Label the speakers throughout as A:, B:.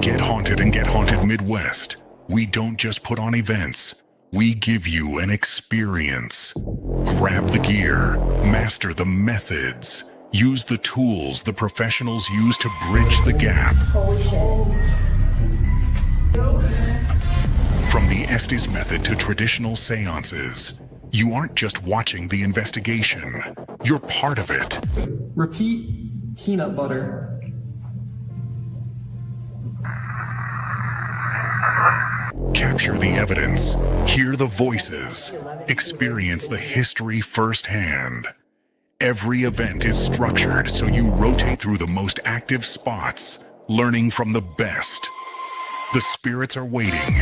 A: Get Haunted and Get Haunted Midwest. We don't just put on events. We give you an experience. Grab the gear, master the methods, use the tools the professionals use to bridge the gap.
B: Holy shit.
A: From the Estes method to traditional seances, you aren't just watching the investigation, you're part of it.
C: Repeat peanut butter.
A: Capture the evidence, hear the voices, experience the history firsthand. Every event is structured so you rotate through the most active spots, learning from the best. The spirits are waiting.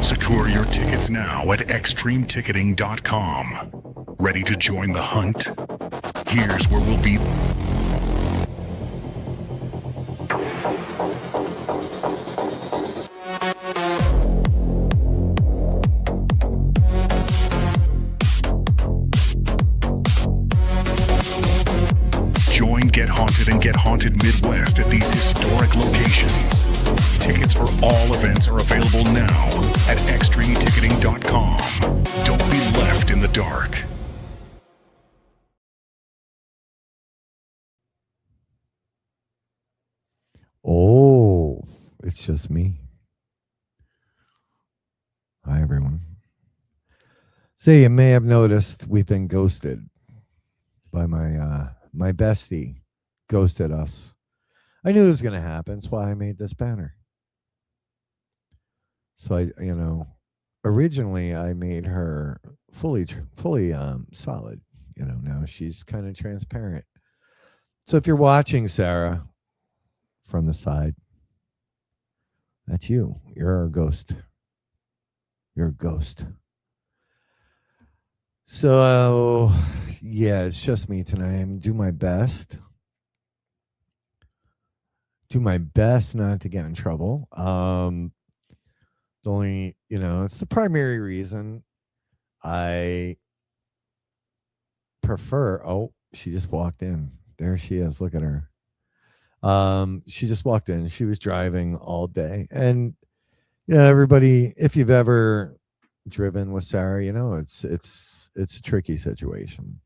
A: Secure your tickets now at extremeticketing.com. Ready to join the hunt? Here's where we'll be. Join Get Haunted and Get Haunted Midwest at these historic locations. Tickets for all events are available now at extremeticketing.com. Don't be left in the dark.
D: Oh, it's just me. Hi, everyone. So you may have noticed we've been ghosted by my bestie. Ghosted us. I knew it was going to happen. That's why I made this banner. So originally I made her fully solid. Now she's kind of transparent. So if you're watching, Sarah, from the side, that's you. You're a ghost. You're a ghost. So yeah, it's just me tonight. I'm do my best. Do my best not to get in trouble. The only, it's the primary reason I prefer. Oh, she just walked in. There she is. Look at her. She just walked in. She was driving all day. And everybody, if you've ever driven with Sarah, it's a tricky situation.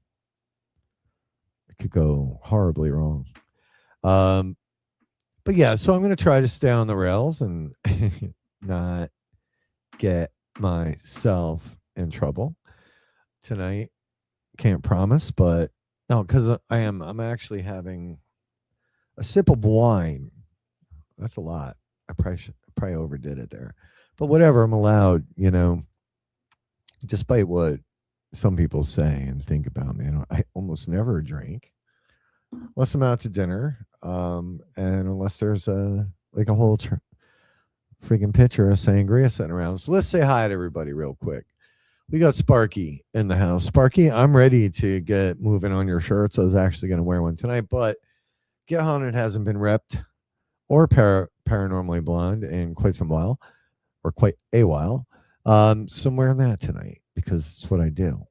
D: It could go horribly wrong. But yeah, so I'm going to try to stay on the rails and not get myself in trouble tonight. Can't promise, but no, because I'm actually having a sip of wine. That's a lot. I probably overdid it there, but whatever. I'm allowed, despite what some people say and think about me. I almost never drink unless I'm out to dinner, and unless there's a whole freaking pitcher of sangria sitting around. So let's say hi to everybody real quick. We got Sparky in the house. Sparky, I'm ready to get moving on your shirts. I was actually going to wear one tonight, but Get Haunted hasn't been repped or paranormally blonde in quite some while, or quite a while. So I'm wearing that tonight because it's what I do.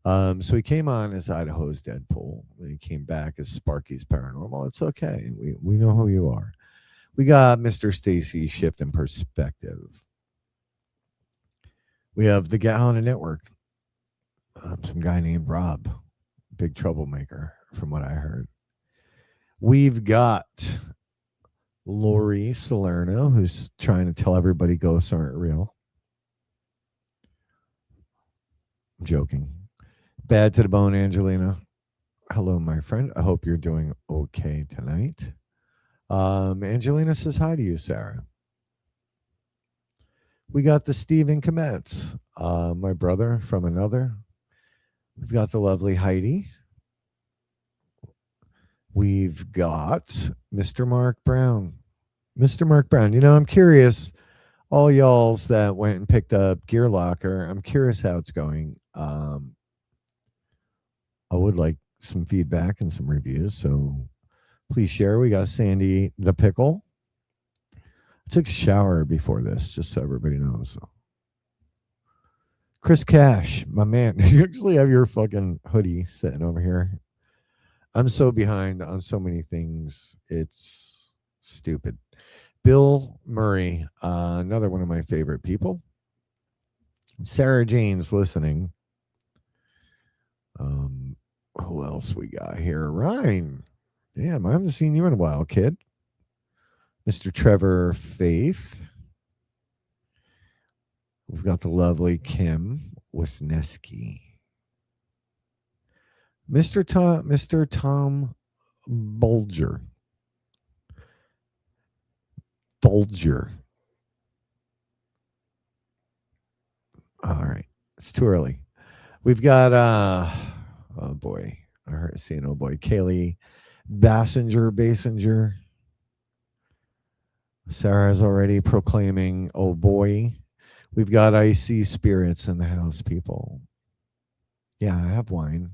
D: So he came on as Idaho's Deadpool, and he came back as Sparky's Paranormal. It's okay. We know who you are. We got Mr. Stacy Shift in Perspective. We have the Get Haunted Network. Some guy named Rob, big troublemaker, from what I heard. We've got Lori Salerno, who's trying to tell everybody ghosts aren't real. I'm joking. Bad to the bone, Angelina. Hello, my friend. I hope you're doing okay tonight. Angelina says hi to you, Sarah. We got the Stephen Kometz, my brother from another. We've got the lovely Heidi. We've got Mr. Mark Brown. Mr. Mark Brown, I'm curious, all y'alls that went and picked up Gear Locker, I'm curious how it's going. I would like some feedback and some reviews, so please share. We got Sandy the Pickle. I took a shower before this, just so everybody knows. Chris Cash, my man. You actually have your fucking hoodie sitting over here. I'm so behind on so many things. It's stupid. Bill Murray, another one of my favorite people. Sarah Jane's listening. Who else we got here? Ryan. Damn, I haven't seen you in a while, kid. Mr. Trevor Faith. We've got the lovely Kim Wisniewski. Mr. Tom Bulger. All right. It's too early. We've got oh boy. I heard seeing oh boy. Kaylee Basinger. Sarah's already proclaiming oh boy. We've got icy spirits in the house, people. Yeah, I have wine.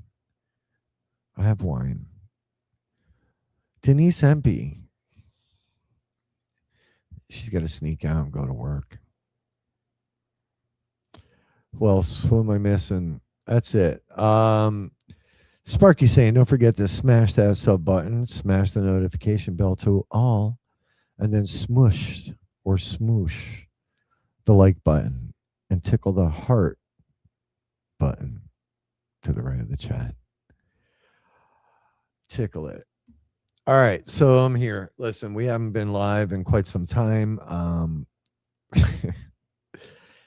D: Denise Empey. She's got to sneak out and go to work. Who else? Who am I missing? That's it. Sparky saying, don't forget to smash that sub button, smash the notification bell to all, and then smoosh the like button and tickle the heart button to the right of the chat. Tickle it. All right, so I'm here. Listen, we haven't been live in quite some time.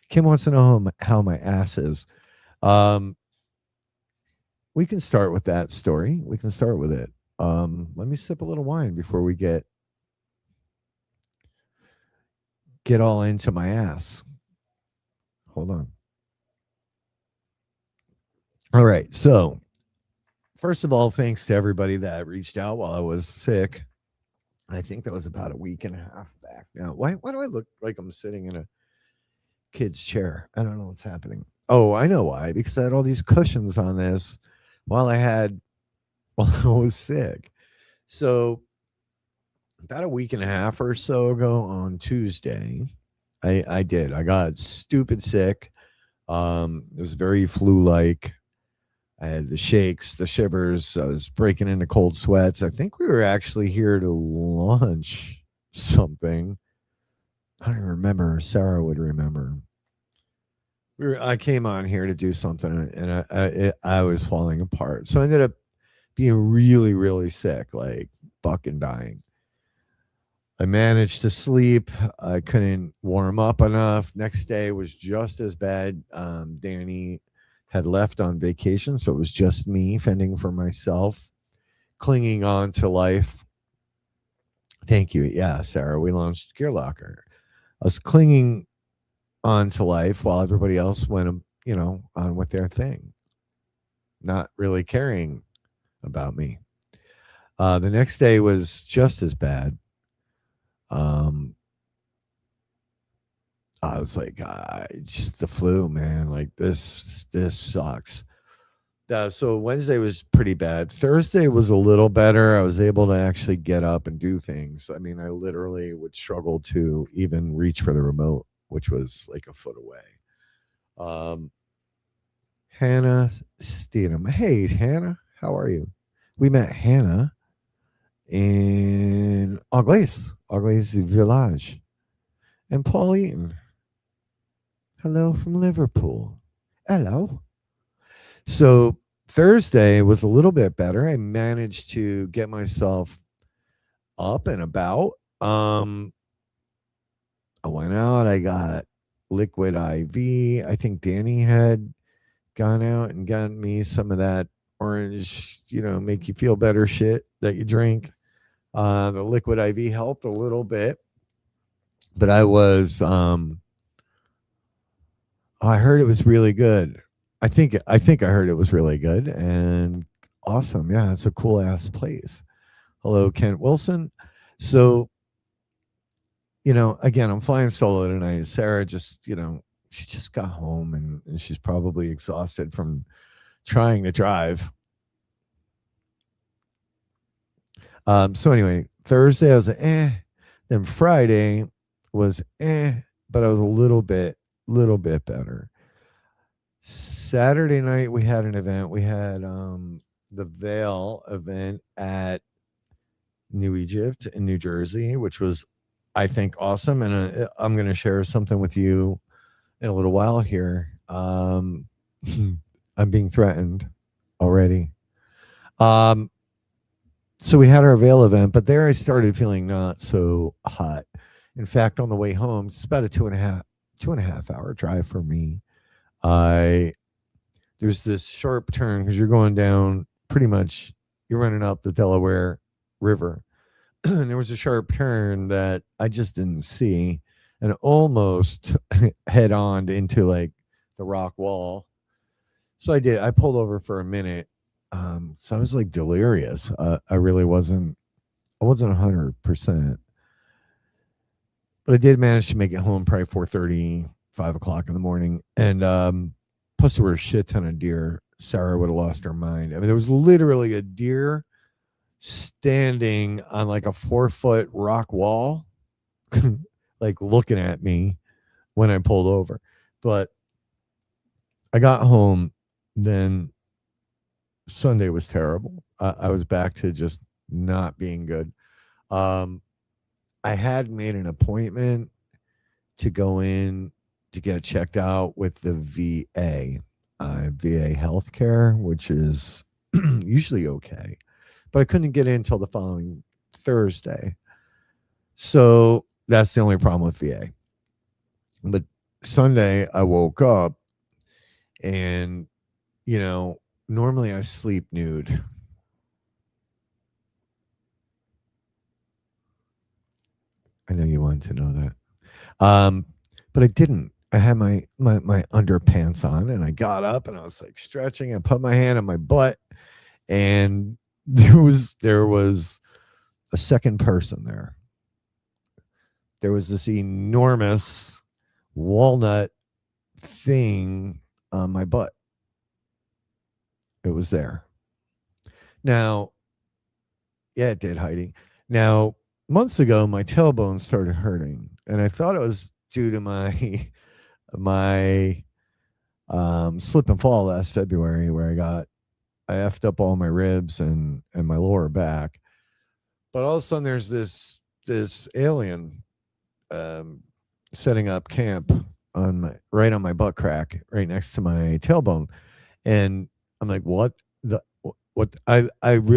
D: Kim wants to know how my ass is. We can start with that story. We can start with it. Let me sip a little wine before we get all into my ass. Hold on. All right, so first of all, thanks to everybody that reached out while I was sick. I think that was about a week and a half back now. Why do I look like I'm sitting in a kid's chair? I don't know what's happening. Oh, I know why. Because I had all these cushions on this while I was sick. So about a week and a half or so ago on Tuesday, I got stupid sick. It was very flu-like. I had the shakes, the shivers. I was breaking into cold sweats. I think we were actually here to launch something. I don't even remember. Sarah would remember. I came on here to do something, and I was falling apart. So I ended up being really, really sick, like fucking dying. I managed to sleep. I couldn't warm up enough. Next day was just as bad. Danny had left on vacation, so it was just me fending for myself, clinging on to life. Thank you. Yeah, Sarah, we launched Gear Locker. I was clinging on to life while everybody else went, on with their thing, not really caring about me. The next day was just as bad. I was like, just the flu, man. Like this sucks. So Wednesday was pretty bad. Thursday was a little better. I was able to actually get up and do things. I mean, I literally would struggle to even reach for the remote, which was like a foot away. Hannah Steedham. Hey, Hannah, how are you? We met Hannah in Anglais Village. And Paul Eaton. Hello from Liverpool. Hello. So Thursday was a little bit better. I managed to get myself up and about. I went out. I got liquid IV. I think Danny had gone out and gotten me some of that orange, make you feel better shit that you drink. The liquid IV helped a little bit. But I was, I heard it was really good. I think I heard it was really good and awesome. Yeah, it's a cool ass place. Hello, Kent Wilson. So, again, I'm flying solo tonight. Sarah just, she just got home and she's probably exhausted from trying to drive. So anyway, Thursday I was like, Then Friday was but I was a little bit better. Saturday night we had an event. We had the Veil event at New Egypt in New Jersey, which was I think, awesome. And I'm going to share something with you in a little while here. I'm being threatened already. So we had our Vail event, but there I started feeling not so hot. In fact, on the way home, it's about a two and a half hour drive for me. I There's this sharp turn because you're going down pretty much, you're running up the Delaware River. And there was a sharp turn that I just didn't see and almost head on into like the rock wall. So I did. I pulled over for a minute. So I was like delirious. I really wasn't. I wasn't 100%, but I did manage to make it home probably 4:30, 5 o'clock in the morning. And plus there were a shit ton of deer. Sarah would have lost her mind. I mean, there was literally a deer standing on like a 4-foot rock wall, like looking at me when I pulled over. But I got home, then Sunday was terrible. I was back to just not being good. Um, I had made an appointment to go in to get checked out with the VA, VA healthcare, which is usually okay, but I couldn't get in until the following Thursday. So that's the only problem with VA. But Sunday, I woke up and, normally I sleep nude. I know you wanted to know that. But I didn't. I had my underpants on and I got up and I was like stretching and put my hand on my butt, and there was a second person there. There was this enormous walnut thing on my butt. It was there. Now, yeah, it did, Heidi. Now, months ago, my tailbone started hurting, and I thought it was due to my slip and fall last February, where I effed up all my ribs and my lower back. But all of a sudden, there's this alien setting up camp right on my butt crack, right next to my tailbone, and I'm like, what I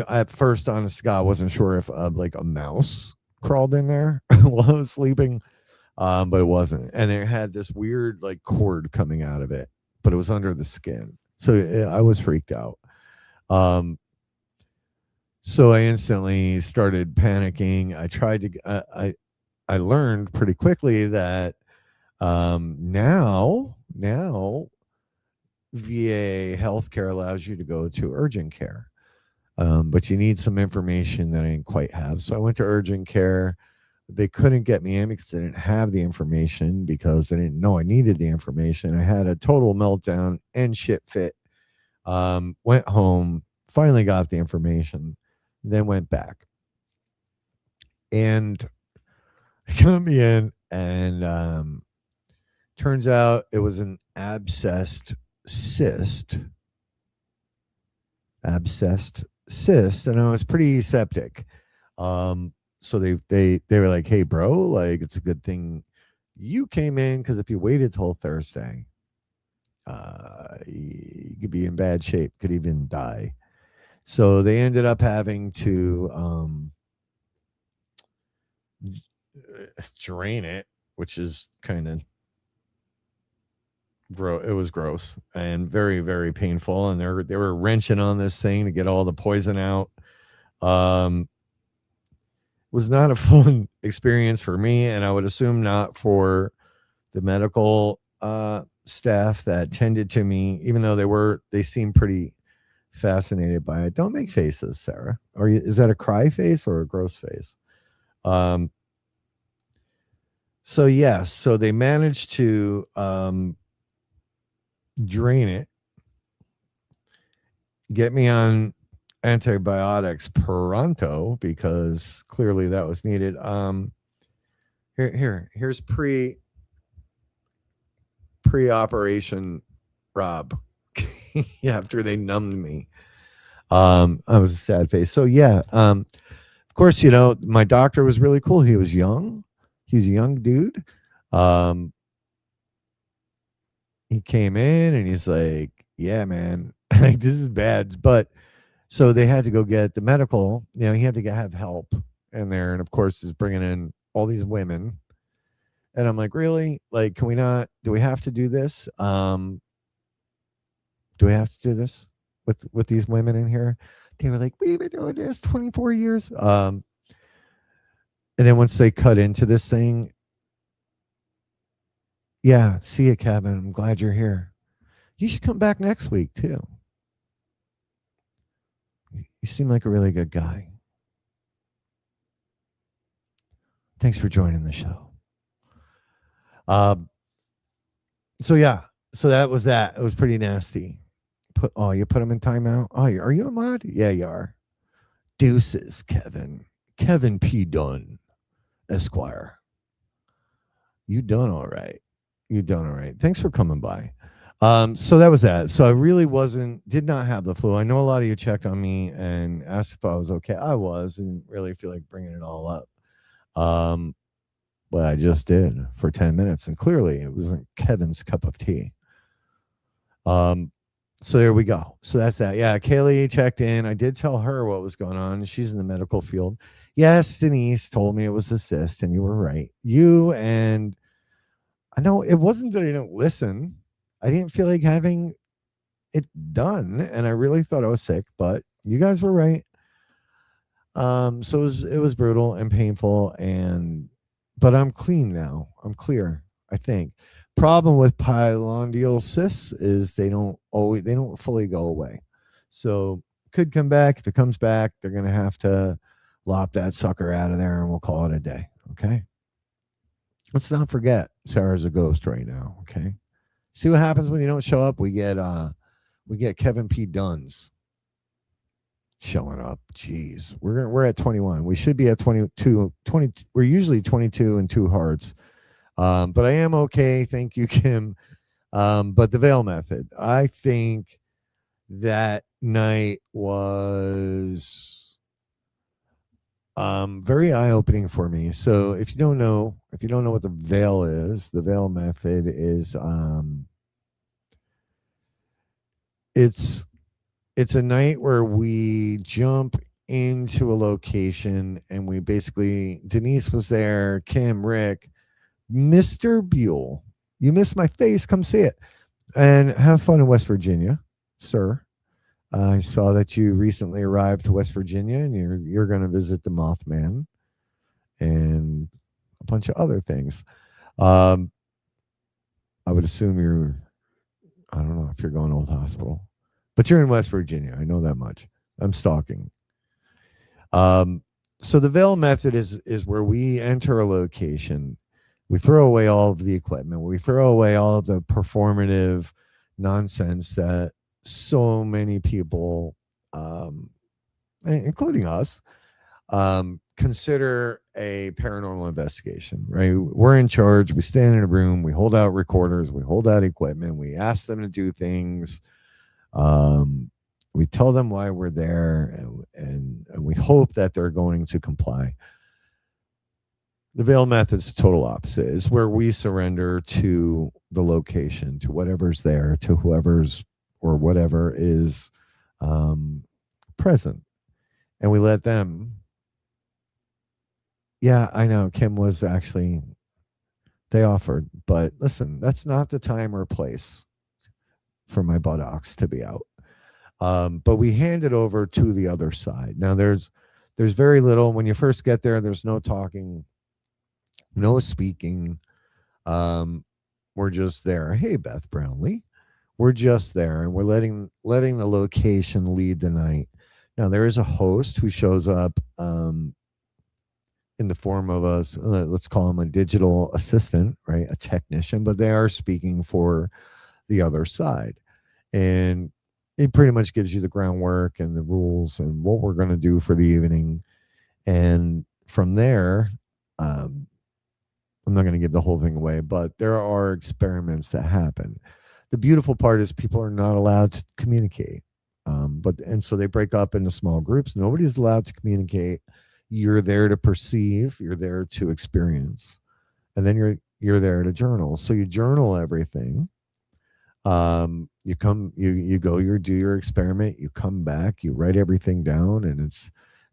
D: at first, honest to God, wasn't sure if like a mouse crawled in there while I was sleeping, but it wasn't, and it had this weird like cord coming out of it, but it was under the skin, so I was freaked out. So I instantly started panicking. I tried to. I learned pretty quickly that now VA healthcare allows you to go to urgent care. But you need some information that I didn't quite have. So I went to urgent care. They couldn't get me in because they didn't have the information, because they didn't know I needed the information. I had a total meltdown and shit fit. Went home, finally got the information, then went back. And they got me in, and turns out it was an abscessed cyst, and I was pretty septic. So they were like, "Hey, bro, like it's a good thing you came in, because if you waited till Thursday, you could be in bad shape, could even die." So they ended up having to drain it, which is kind of it was gross and very, very painful, and they were wrenching on this thing to get all the poison out. Was not a fun experience for me, and I would assume not for the medical staff that tended to me, even though they seemed pretty fascinated by it. Don't make faces, Sarah. Is that a cry face or a gross face? So yes, so they managed to drain it, get me on antibiotics pronto, because clearly that was needed. Here's pre-operation Rob. After they numbed me. I was a sad face. So yeah, of course, my doctor was really cool. He was young. He's a young dude. Um, he came in and he's like, "Yeah, man, like this is bad." But so they had to go get the medical. You know, he had to have help in there, and of course, is bringing in all these women. And I'm like, really? Like, can we not? Do we have to do this? Do we have to do this with these women in here? They were like, we've been doing this 24 years. And then once they cut into this thing, yeah, see you, Kevin. I'm glad you're here. You should come back next week too. You seem like a really good guy. Thanks for joining the show. So yeah, so that was that. It was pretty nasty. You put him in timeout. Oh, are you a mod? Yeah, you are. Deuces, Kevin. Kevin P. Dunn, Esquire. You done all right. You done all right. Thanks for coming by. So that was that. So I really did not have the flu. I know a lot of you checked on me and asked if I was okay. I was, and really feel like bringing it all up. But I just did for 10 minutes, and clearly it wasn't Kevin's cup of tea. So there we go. So that's that. Yeah, Kaylee checked in. I did tell her what was going on. She's in the medical field. Yes, Denise told me it was a cyst, and you were right. You and I know it wasn't that I didn't listen. I didn't feel like having it done, and I really thought I was sick, but you guys were right. So it was brutal and painful, but I'm clean now. I'm clear, I think. Problem with pilondial cysts is they don't fully go away. So could come back. If it comes back, they're gonna have to lop that sucker out of there, and we'll call it a day. Okay. Let's not forget Sarah's a ghost right now. Okay. See what happens when you don't show up? We get Kevin P. Dunn's showing up. Jeez. We're at 21. We should be at 22. 20. We're usually 22 and 2 hearts. But I am okay. Thank you, Kim. But the veil method, I think that night was very eye-opening for me. So if you don't know what the veil is, the veil method is it's a night where we jump into a location, and we basically, Denise was there, Kim, Rick, Mr. Buell. You missed my face, come see it. And have fun in West Virginia, sir. I saw that you recently arrived to West Virginia, and you're going to visit the Mothman and a bunch of other things. I would assume I don't know if you're going to Old Hospital, but you're in West Virginia. I know that much. I'm stalking. So the veil method is where we enter a location. We throw away all of the equipment. We throw away all of the performative nonsense that so many people, including us, consider a paranormal investigation, right? We're in charge. We stand in a room. We hold out recorders. We hold out equipment. We ask them to do things. We tell them why we're there, and we hope that they're going to comply. The veil method is the total opposite. It's where we surrender to the location, to whatever's there, to whoever's or whatever is present. And we let them. Yeah, I know. Kim was actually, they offered. But listen, that's not the time or place for my buttocks to be out. But we hand it over to the other side. Now, there's very little. When you first get there, there's no talking, no speaking. We're just there. Hey, Beth Brownlee. We're just there, and we're letting the location lead the night. Now, there is a host who shows up in the form of let's call him a digital assistant, right? A technician, but they are speaking for the other side. And it pretty much gives you the groundwork and the rules and what we're going to do for the evening. And from there, I'm not going to give the whole thing away, but there are experiments that happen. The beautiful part is people are not allowed to communicate. And so they break up into small groups. Nobody's allowed to communicate. You're there to perceive. You're there to experience. and then you're there to journal. So you journal everything. You come, you go, you do your experiment, you come back, you write everything down, and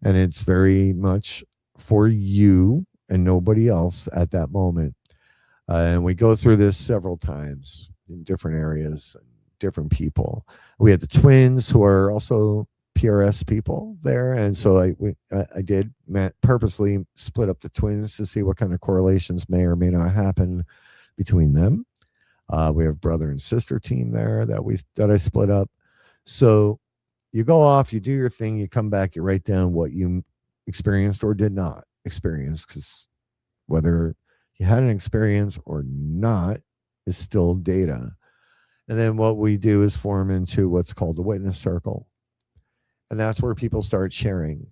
D: it's very much for you and nobody else at that moment. And we go through this several times in different areas, different people. We had the twins who are also PRS people there, and so I did purposely split up the twins to see what kind of correlations may or may not happen between them. We have brother and sister team there that I split up. So you go off, you do your thing, you come back, you write down what you experienced or did not experience, because whether you had an experience or not is still data. And then what we do is form into what's called the witness circle. And that's where people start sharing.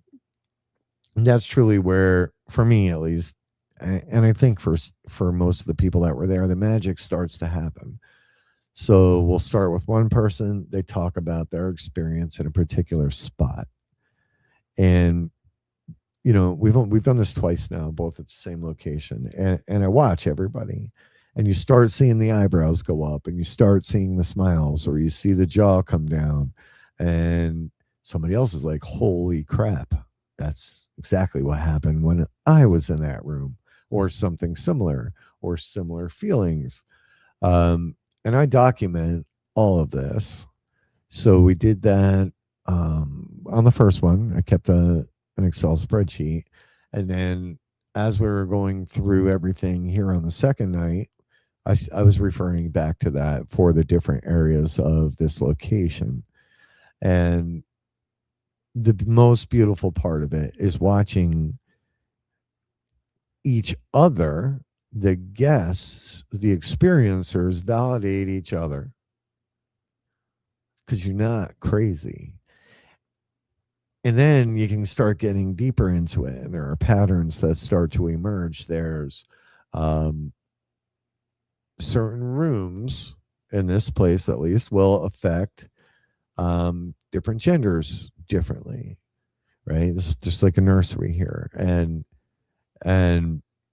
D: And that's truly where, for me at least, and I think for most of the people that were there, the magic starts to happen. So we'll start with one person, they talk about their experience in a particular spot. And we've done this twice now, both at the same location, and I watch everybody, and you start seeing the eyebrows go up, and you start seeing the smiles, or you see the jaw come down, and somebody else is like, holy crap, that's exactly what happened when I was in that room, or something similar, or similar feelings. And I document all of this. So we did that on the first one. I kept an Excel spreadsheet. And then as we were going through everything here on the second night, I was referring back to that for the different areas of this location. And the most beautiful part of it is watching each other, the guests, the experiencers, validate each other, because you're not crazy. And then you can start getting deeper into it, and there are patterns that start to emerge. There's certain rooms in this place, at least, will affect different genders differently, right? This is just like a nursery here, and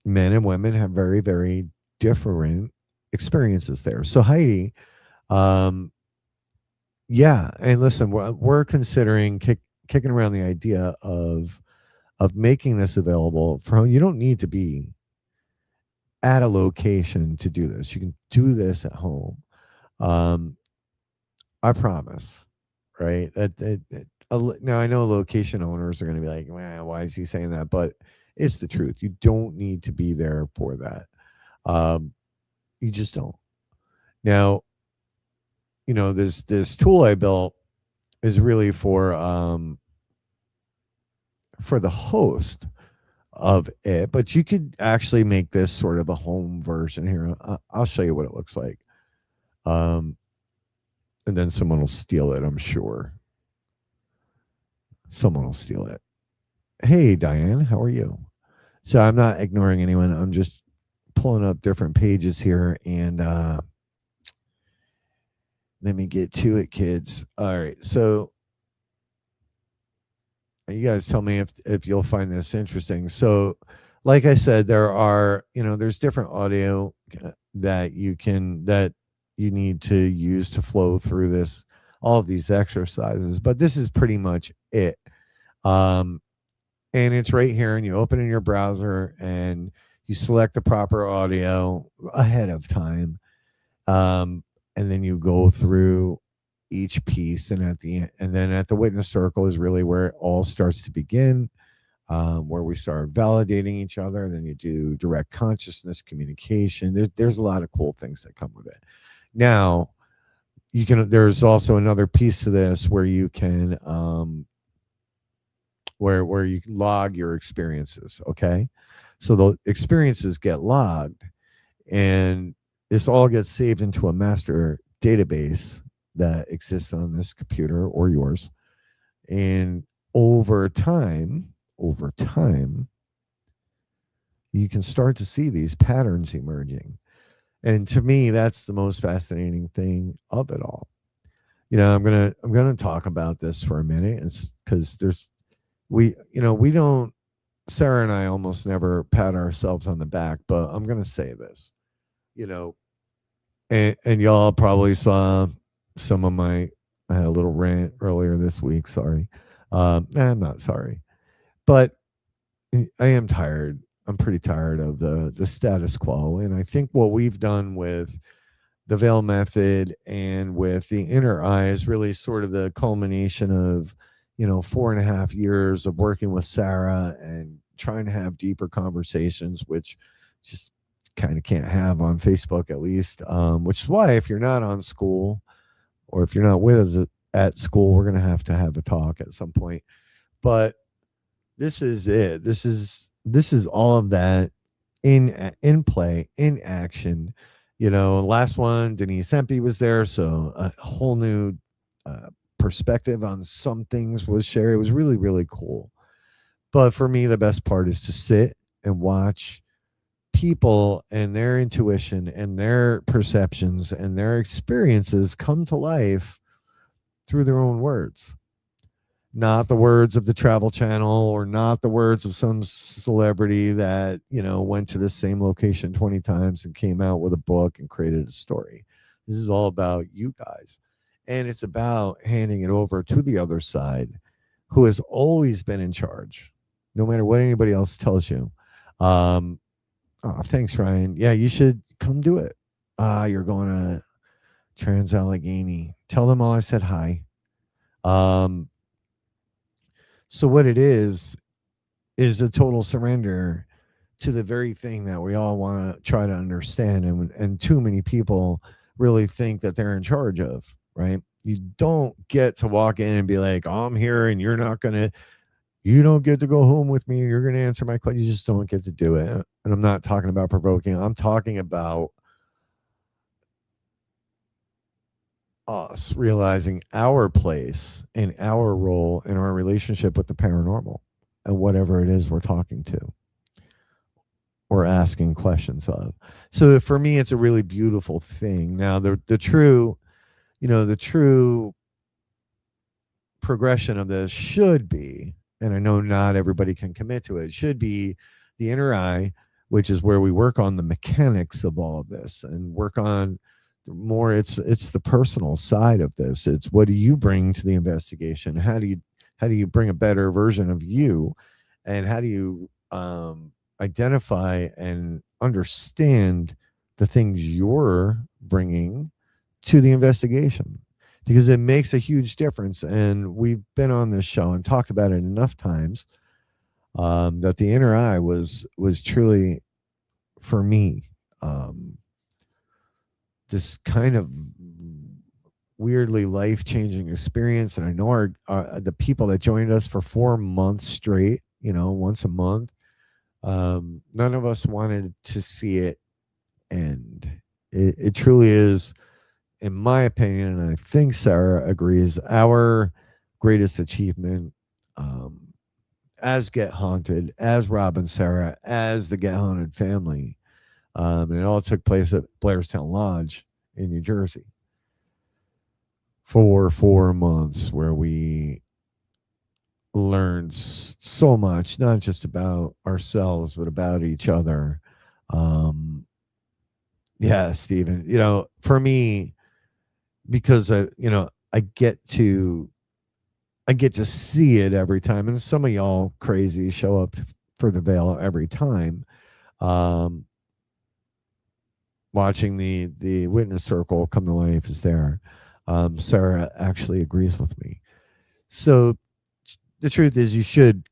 D: men and women have very, very different experiences there. So Heidi, yeah, and listen, we're considering kicking around the idea of making this available for. You don't need to be at a location to do this. You can do this at home. I promise, right? Now I know location owners are going to be like, well, why is he saying that? But it's the truth. You don't need to be there for that. You just don't. Now, this tool I built is really for the host of it, but you could actually make this sort of a home version here. I'll show you what it looks like. And then someone will steal it, I'm sure. Someone will steal it. Hey, Diane, how are you? So I'm not ignoring anyone. I'm just pulling up different pages here, and let me get to it, kids. All right. So you guys tell me if you'll find this interesting. So, like I said, there's different audio that you need to use to flow through all of these exercises, but this is pretty much it. And it's right here, and you open in your browser and you select the proper audio ahead of time. And then you go through each piece, and then at the witness circle is really where it all starts to begin, where we start validating each other. And then you do direct consciousness communication. There's a lot of cool things that come with it. Now, there's also another piece to this where you can where you log your experiences. Okay, so the experiences get logged, and this all gets saved into a master database that exists on this computer or yours. And over time, you can start to see these patterns emerging. And to me, that's the most fascinating thing of it all. I'm gonna talk about this for a minute, because we don't Sarah and I almost never pat ourselves on the back, but I'm going to say this, you know, and y'all probably saw some of my, I had a little rant earlier this week. Sorry. I'm not sorry, but I am tired. I'm pretty tired of the status quo. And I think what we've done with the veil method and with the inner eye is really sort of the culmination of 4.5 years of working with Sarah and trying to have deeper conversations, which just kind of can't have on Facebook, at least, which is why if you're not on school or if you're not with us at school, we're going to have a talk at some point. But this is it. This is all of that in play, in action. Last one, Denise Hempe was there, so a whole new perspective on some things was shared. It was really, really cool. But for me, the best part is to sit and watch people and their intuition and their perceptions and their experiences come to life through their own words, not the words of the Travel Channel or not the words of some celebrity that went to the same location 20 times and came out with a book and created a story. This is all about you guys, and it's about handing it over to the other side, who has always been in charge, no matter what anybody else tells you. Oh, thanks, Ryan. Yeah, you should come do it. You're going to Trans Allegheny. Tell them all I said hi. So what it is a total surrender to the very thing that we all want to try to understand, and too many people really think that they're in charge of, right? You don't get to walk in and be like, oh, I'm here and you don't get to go home with me. You're going to answer my question. You just don't get to do it. And I'm not talking about provoking. I'm talking about us realizing our place and our role in our relationship with the paranormal and whatever it is we're talking to or asking questions of. So for me, it's a really beautiful thing. Now, the true progression of this should be, and I know not everybody can commit to it, should be the inner eye, which is where we work on the mechanics of all of this and work on more. It's the personal side of this. It's what do you bring to the investigation? How do you bring a better version of you, and how do you identify and understand the things you're bringing to the investigation, because it makes a huge difference. And we've been on this show and talked about it enough times, that the inner eye was truly, for me, this kind of weirdly life-changing experience. And I know the people that joined us for 4 months straight, once a month, none of us wanted to see it end. It truly is, in my opinion, and I think Sarah agrees, our greatest achievement, as Get Haunted, as Rob and Sarah, as the Get Haunted family. And it all took place at Blairstown Lodge in New Jersey for 4 months, where we learned so much, not just about ourselves, but about each other. Yeah, Stephen, for me, because I get to see it every time, and some of y'all crazy show up for the veil every time. Watching the witness circle come to life is there. Sarah actually agrees with me. So the truth is, you should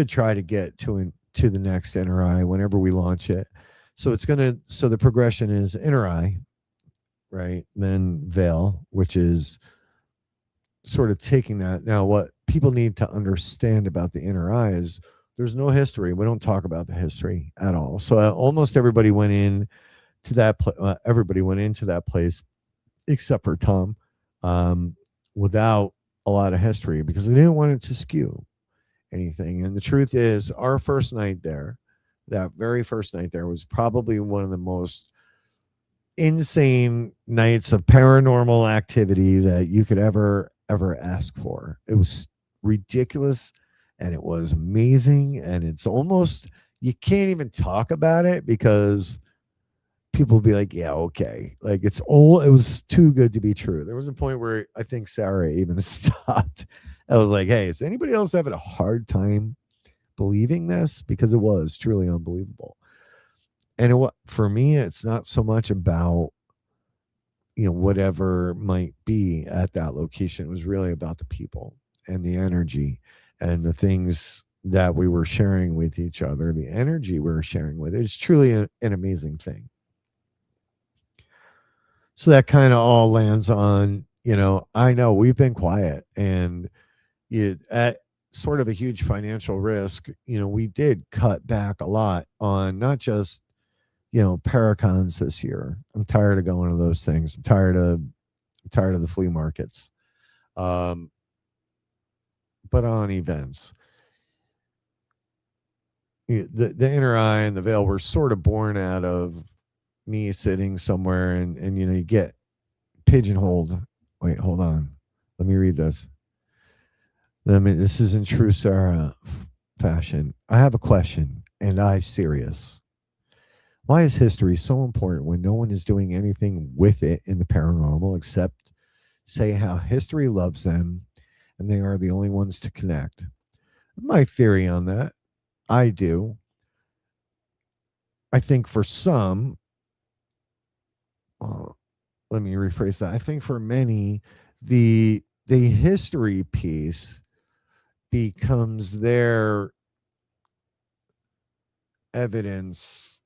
D: try to get to the next inner eye whenever we launch it. So the progression is inner eye, right? Then veil, which is sort of taking that. Now, what people need to understand about the inner eye is there's no history. We don't talk about the history at all. So almost everybody went in to that everybody went into that place except for Tom, without a lot of history, because they didn't want it to skew anything. And the truth is, our first night there, that very first night there, was probably one of the most insane nights of paranormal activity that you could ever ask for. It was ridiculous and it was amazing. And it's almost, you can't even talk about it because people will be like, yeah, okay. Like it was too good to be true. There was a point where I think Sarah even stopped. I was like, hey, is anybody else having a hard time believing this? Because it was truly unbelievable. And for me, it's not so much about, whatever might be at that location. It was really about the people and the energy and the things that we were sharing with each other, the energy we were sharing with. It's truly an amazing thing. So that kind of all lands on, I know we've been quiet and at sort of a huge financial risk, we did cut back a lot on not just, Paracons this year. I'm tired of going to those things. I'm tired of the flea markets. Um, but on events, the inner eye and the veil were sort of born out of me sitting somewhere and you get pigeonholed. Wait, hold on. Let me read this. This is in true Sarah fashion. I have a question, and I serious. Why is history so important when no one is doing anything with it in the paranormal except say how history loves them and they are the only ones to connect? My theory on that, I do. I think for some, let me rephrase that. I think for many, the history piece becomes their evidence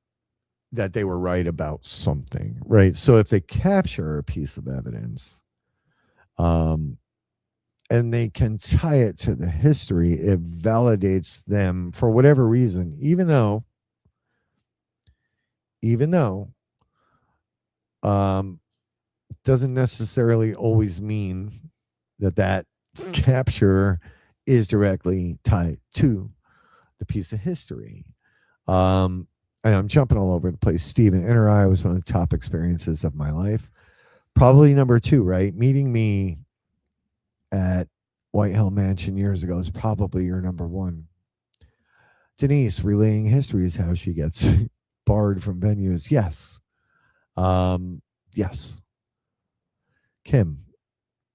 D: that they were right about something, right? So if they capture a piece of evidence, and they can tie it to the history, it validates them for whatever reason, even though um doesn't necessarily always mean that capture is directly tied to the piece of history. And I'm jumping all over the place. Stephen, inner eye was one of the top experiences of my life. Probably number two, right? Meeting me at White Hill Mansion years ago is probably your number one. Denise, relaying history is how she gets barred from venues. Yes. Yes. Kim,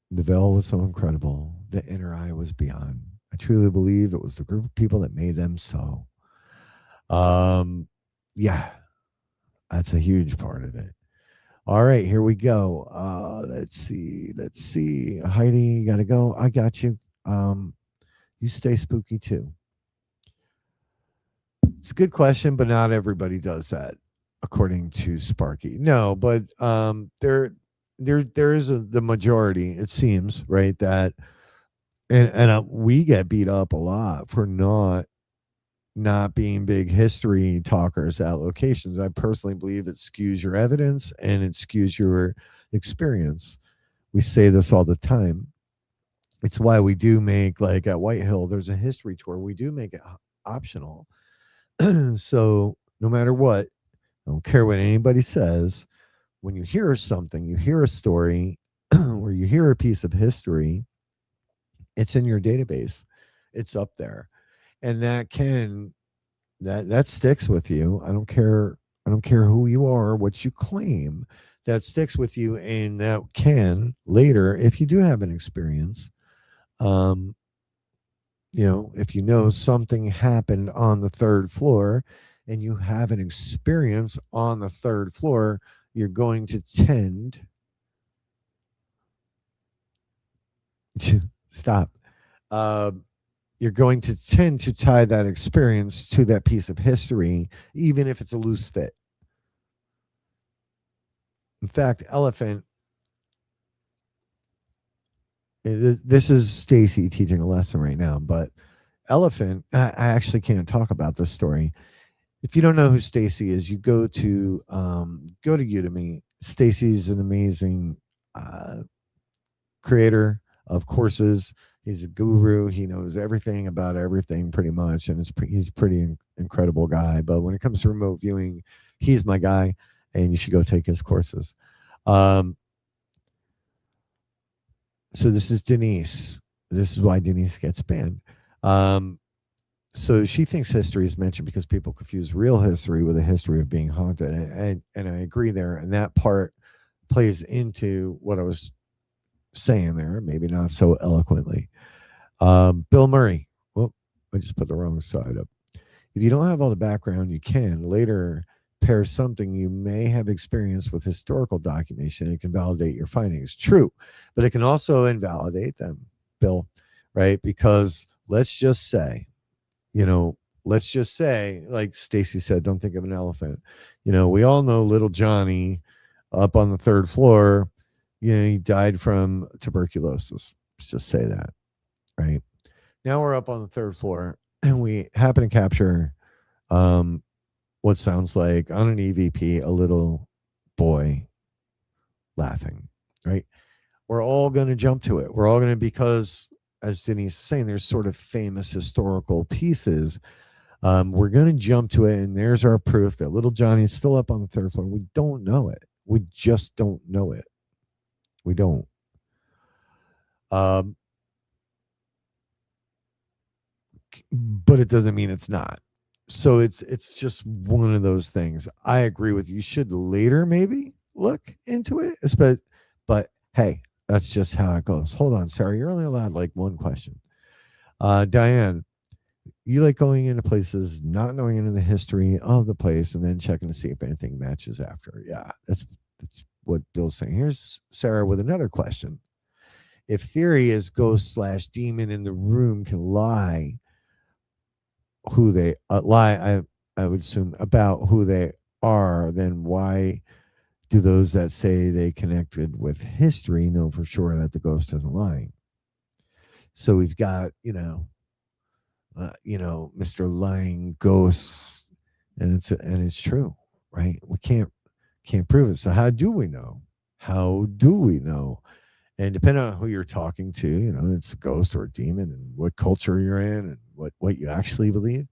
D: the veil was so incredible. The inner eye was beyond. I truly believe it was the group of people that made them so. Yeah, that's a huge part of it. All right, here we go. Let's see. Heidi, you gotta go. I got you. You stay spooky too. It's a good question, but not everybody does that, according to Sparky. No, but there is the majority, it seems, right? That and we get beat up a lot for not being big history talkers at locations. I personally believe it skews your evidence and it skews your experience. We say this all the time. It's why we do make, like at White Hill, there's a history tour. We do make it optional. So no matter what, I don't care what anybody says. When you hear something, you hear a story, or you hear a piece of history, it's in your database. It's up there. And that sticks with you. I don't care who you are, what you claim. That sticks with you, and that can later, if you do have an experience, um, if you know something happened on the third floor and you have an experience on the third floor, you're going to tend to stop. Uh, you're going to tend to tie that experience to that piece of history, even if it's a loose fit. In fact, elephant. This is Stacy teaching a lesson right now, but elephant. I actually can't talk about this story. If you don't know who Stacy is, you go to Udemy. Stacy's an amazing creator of courses. He's a guru. He knows everything about everything pretty much, and he's a pretty incredible guy. But when it comes to remote viewing, he's my guy, and you should go take his courses. So this is Denise. This is why Denise gets banned. So she thinks history is mentioned because people confuse real history with a history of being haunted, and I agree there, and that part plays into what I was saying there, maybe not so eloquently. Bill Murray. Well, I just put the wrong side up. If you don't have all the background, you can later pair something you may have experienced with historical documentation. It can validate your findings. True, but it can also invalidate them, Bill, right? Because you know, let's just say, like Stacy said, don't think of an elephant. We all know little Johnny up on the third floor, he died from tuberculosis. Let's just say that, right? Now we're up on the third floor and we happen to capture um, what sounds like on an EVP a little boy laughing, right? We're all going to jump to it. We're all going to, because as Denise is saying, there's sort of famous historical pieces. We're going to jump to it, and there's our proof that little Johnny is still up on the third floor. We don't know it. We just don't know it. We don't. Um, but it doesn't mean it's not. So it's just one of those things. I agree with you. You should later maybe look into it. But hey, that's just how it goes. Hold on, Sarah. You're only allowed like one question. Diane, you like going into places, not knowing into the history of the place, and then checking to see if anything matches after. Yeah, that's what Bill's saying. Here's Sarah with another question. If theory is ghost slash demon in the room can lie, I would assume about who they are, then why do those that say they connected with history know for sure that the ghost isn't lying? So we've got Mr. Lying Ghost, and it's true, right? We can't prove it. So how do we know? How do we know? And depending on who you're talking to, it's a ghost or a demon, and what culture you're in, and what you actually believe.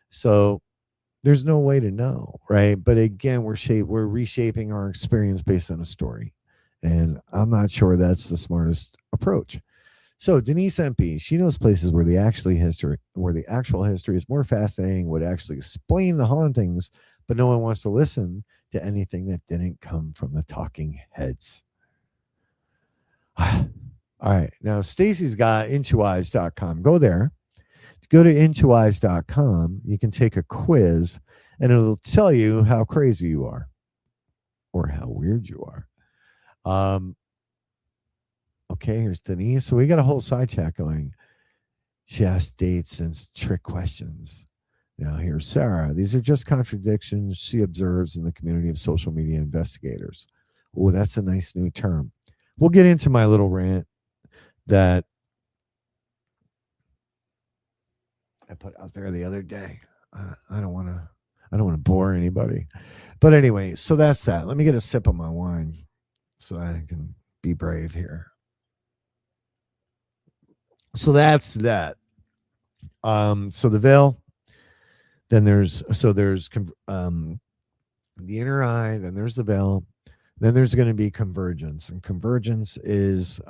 D: So there's no way to know, right? But again, we're reshaping our experience based on a story, and I'm not sure that's the smartest approach. So Denise MP, she knows places where the actual history is more fascinating, would actually explain the hauntings, but no one wants to listen to anything that didn't come from the talking heads. All right. Now Stacy's got intoeyes.com. Go there. Go to intoeyes.com. You can take a quiz and it'll tell you how crazy you are or how weird you are. Okay, here's Denise. So we got a whole side chat going. She asked dates and trick questions. Now here's Sarah. These are just contradictions she observes in the community of social media investigators. Oh, that's a nice new term. We'll get into my little rant that I put out there the other day. I don't want to bore anybody. But anyway, so that's that. Let me get a sip of my wine so I can be brave here. So that's that. So the veil, then there's the inner eye, then there's the veil, then there's going to be convergence, and convergence is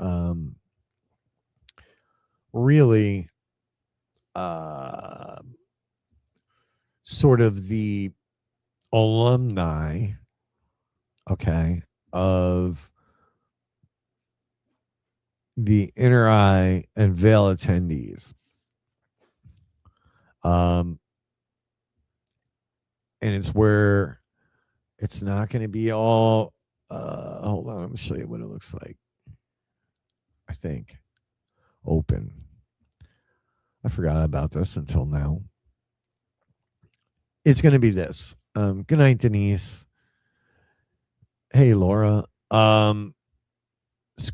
D: really sort of the alumni, okay, of the inner eye and veil attendees. And it's where it's not going to be all hold on, let me show you what it looks like. I think open. I forgot about this until now. It's going to be this. Good night, Denise. Hey, Laura.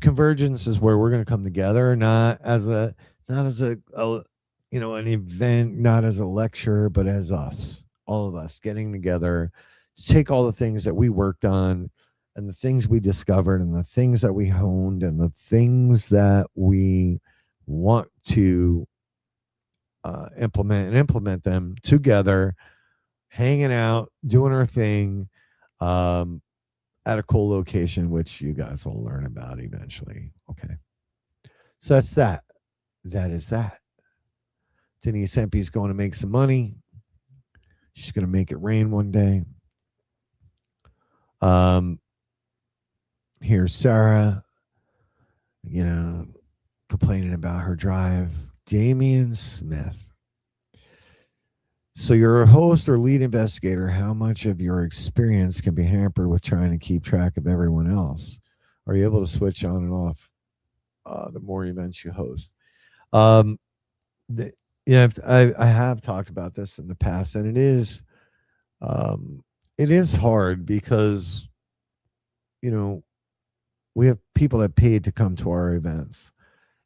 D: Convergence is where we're going to come together, not as a an event, not as a lecture, but as us, all of us getting together, take all the things that we worked on and the things we discovered and the things that we honed and the things that we want to implement them together, hanging out, doing our thing, at a cool location, which you guys will learn about eventually. Okay. So that's that. That is that. Denise Empey's going to make some money. She's going to make it rain one day. Here's Sarah, complaining about her drive. Damian Smith. So you're a host or lead investigator. How much of your experience can be hampered with trying to keep track of everyone else? Are you able to switch on and off the more events you host? Um, I have talked about this in the past, and it is hard because we have people that paid to come to our events,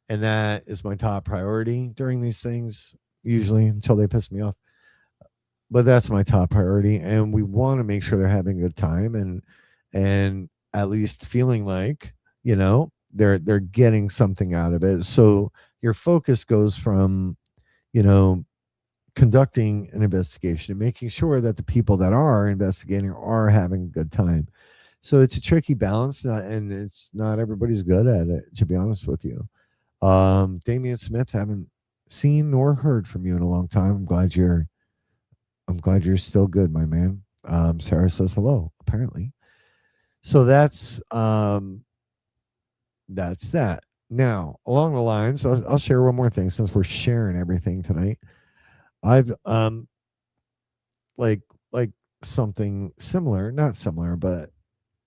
D: and that is my top priority during these things. Usually, until they piss me off, but that's my top priority, and we want to make sure they're having a good time and at least feeling like they're getting something out of it. So your focus goes from you know conducting an investigation and making sure that the people that are investigating are having a good time. So it's a tricky balance, and it's not everybody's good at it, to be honest with you. Damian Smith, haven't seen nor heard from you in a long time. I'm glad you're still good, my man. Sarah says hello, apparently. So that's that. Now, along the lines, I'll share one more thing since we're sharing everything tonight. I've like something similar, not similar, but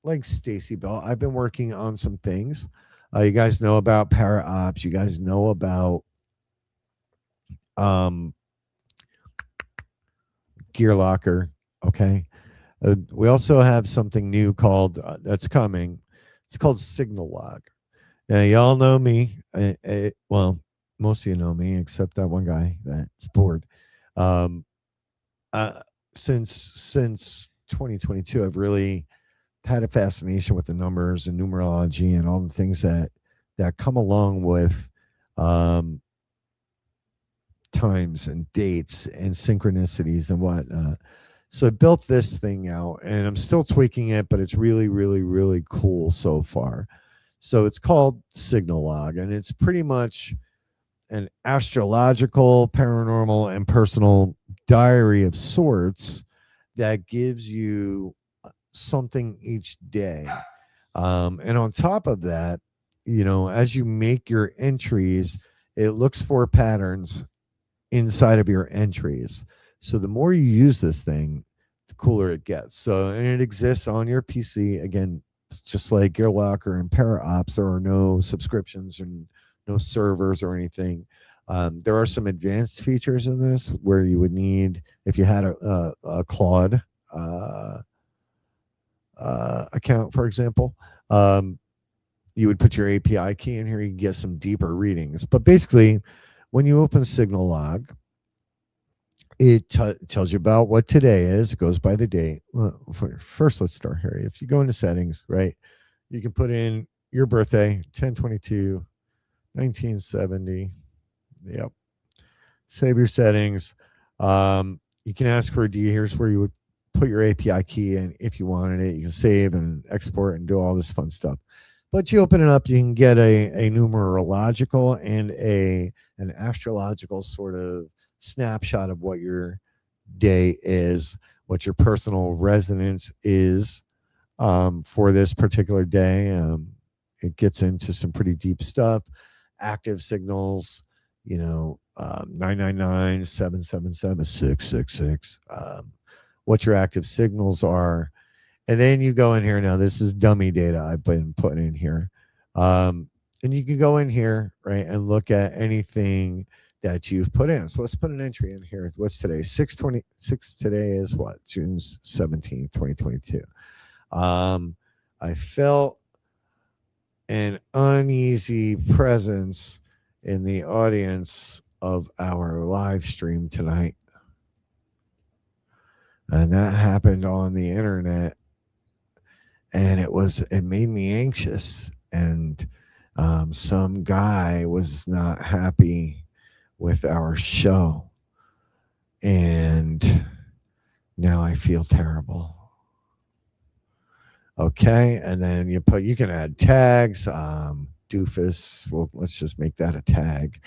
D: like Stacy Bell. I've been working on some things. You guys know about Para Ops. You guys know about um Gear Locker. Okay. We also have something new called that's coming. It's called Signal Log. Now, y'all know me. Well, most of you know me, except that one guy that's bored. Um, since 2022, I've really had a fascination with the numbers and numerology and all the things that come along with um, times and dates and synchronicities and whatnot. So I built this thing out, and I'm still tweaking it, but it's really, really, really cool so far. So it's called Signal Log, and it's pretty much an astrological, paranormal, and personal diary of sorts that gives you something each day. And on top of that, as you make your entries, it looks for patterns inside of your entries. So the more you use this thing, the cooler it gets. So, and it exists on your PC. Again, it's just like Gear Locker and Para Ops. There are no subscriptions and no servers or anything. There are some advanced features in this where you would need, if you had a Claude account, for example, you would put your API key in here. You can get some deeper readings. But basically, when you open Signal Log, it tells you about what today is. It goes by the date. Well, first, let's start here. If you go into settings, right, you can put in your birthday, 10/22, 1970. Yep. Save your settings. You can ask for a D. Here's where you would put your API key in if you wanted it. You can save and export and do all this fun stuff. But you open it up, you can get a numerological and an astrological sort of snapshot of what your day is, what your personal resonance is for this particular day. It gets into some pretty deep stuff, active signals, 999, 777, 666, what your active signals are. And then you go in here. Now, this is dummy data I've been putting in here. And you can go in here, right, and look at anything that you've put in. So let's put an entry in here. What's today? 6/26. Today is what? June 17th, 2022. I felt an uneasy presence in the audience of our live stream tonight. And that happened on the internet. And it made me anxious. And some guy was not happy with our show, and now I feel terrible. Okay, and then you can add tags. Doofus, well, let's just make that a tag.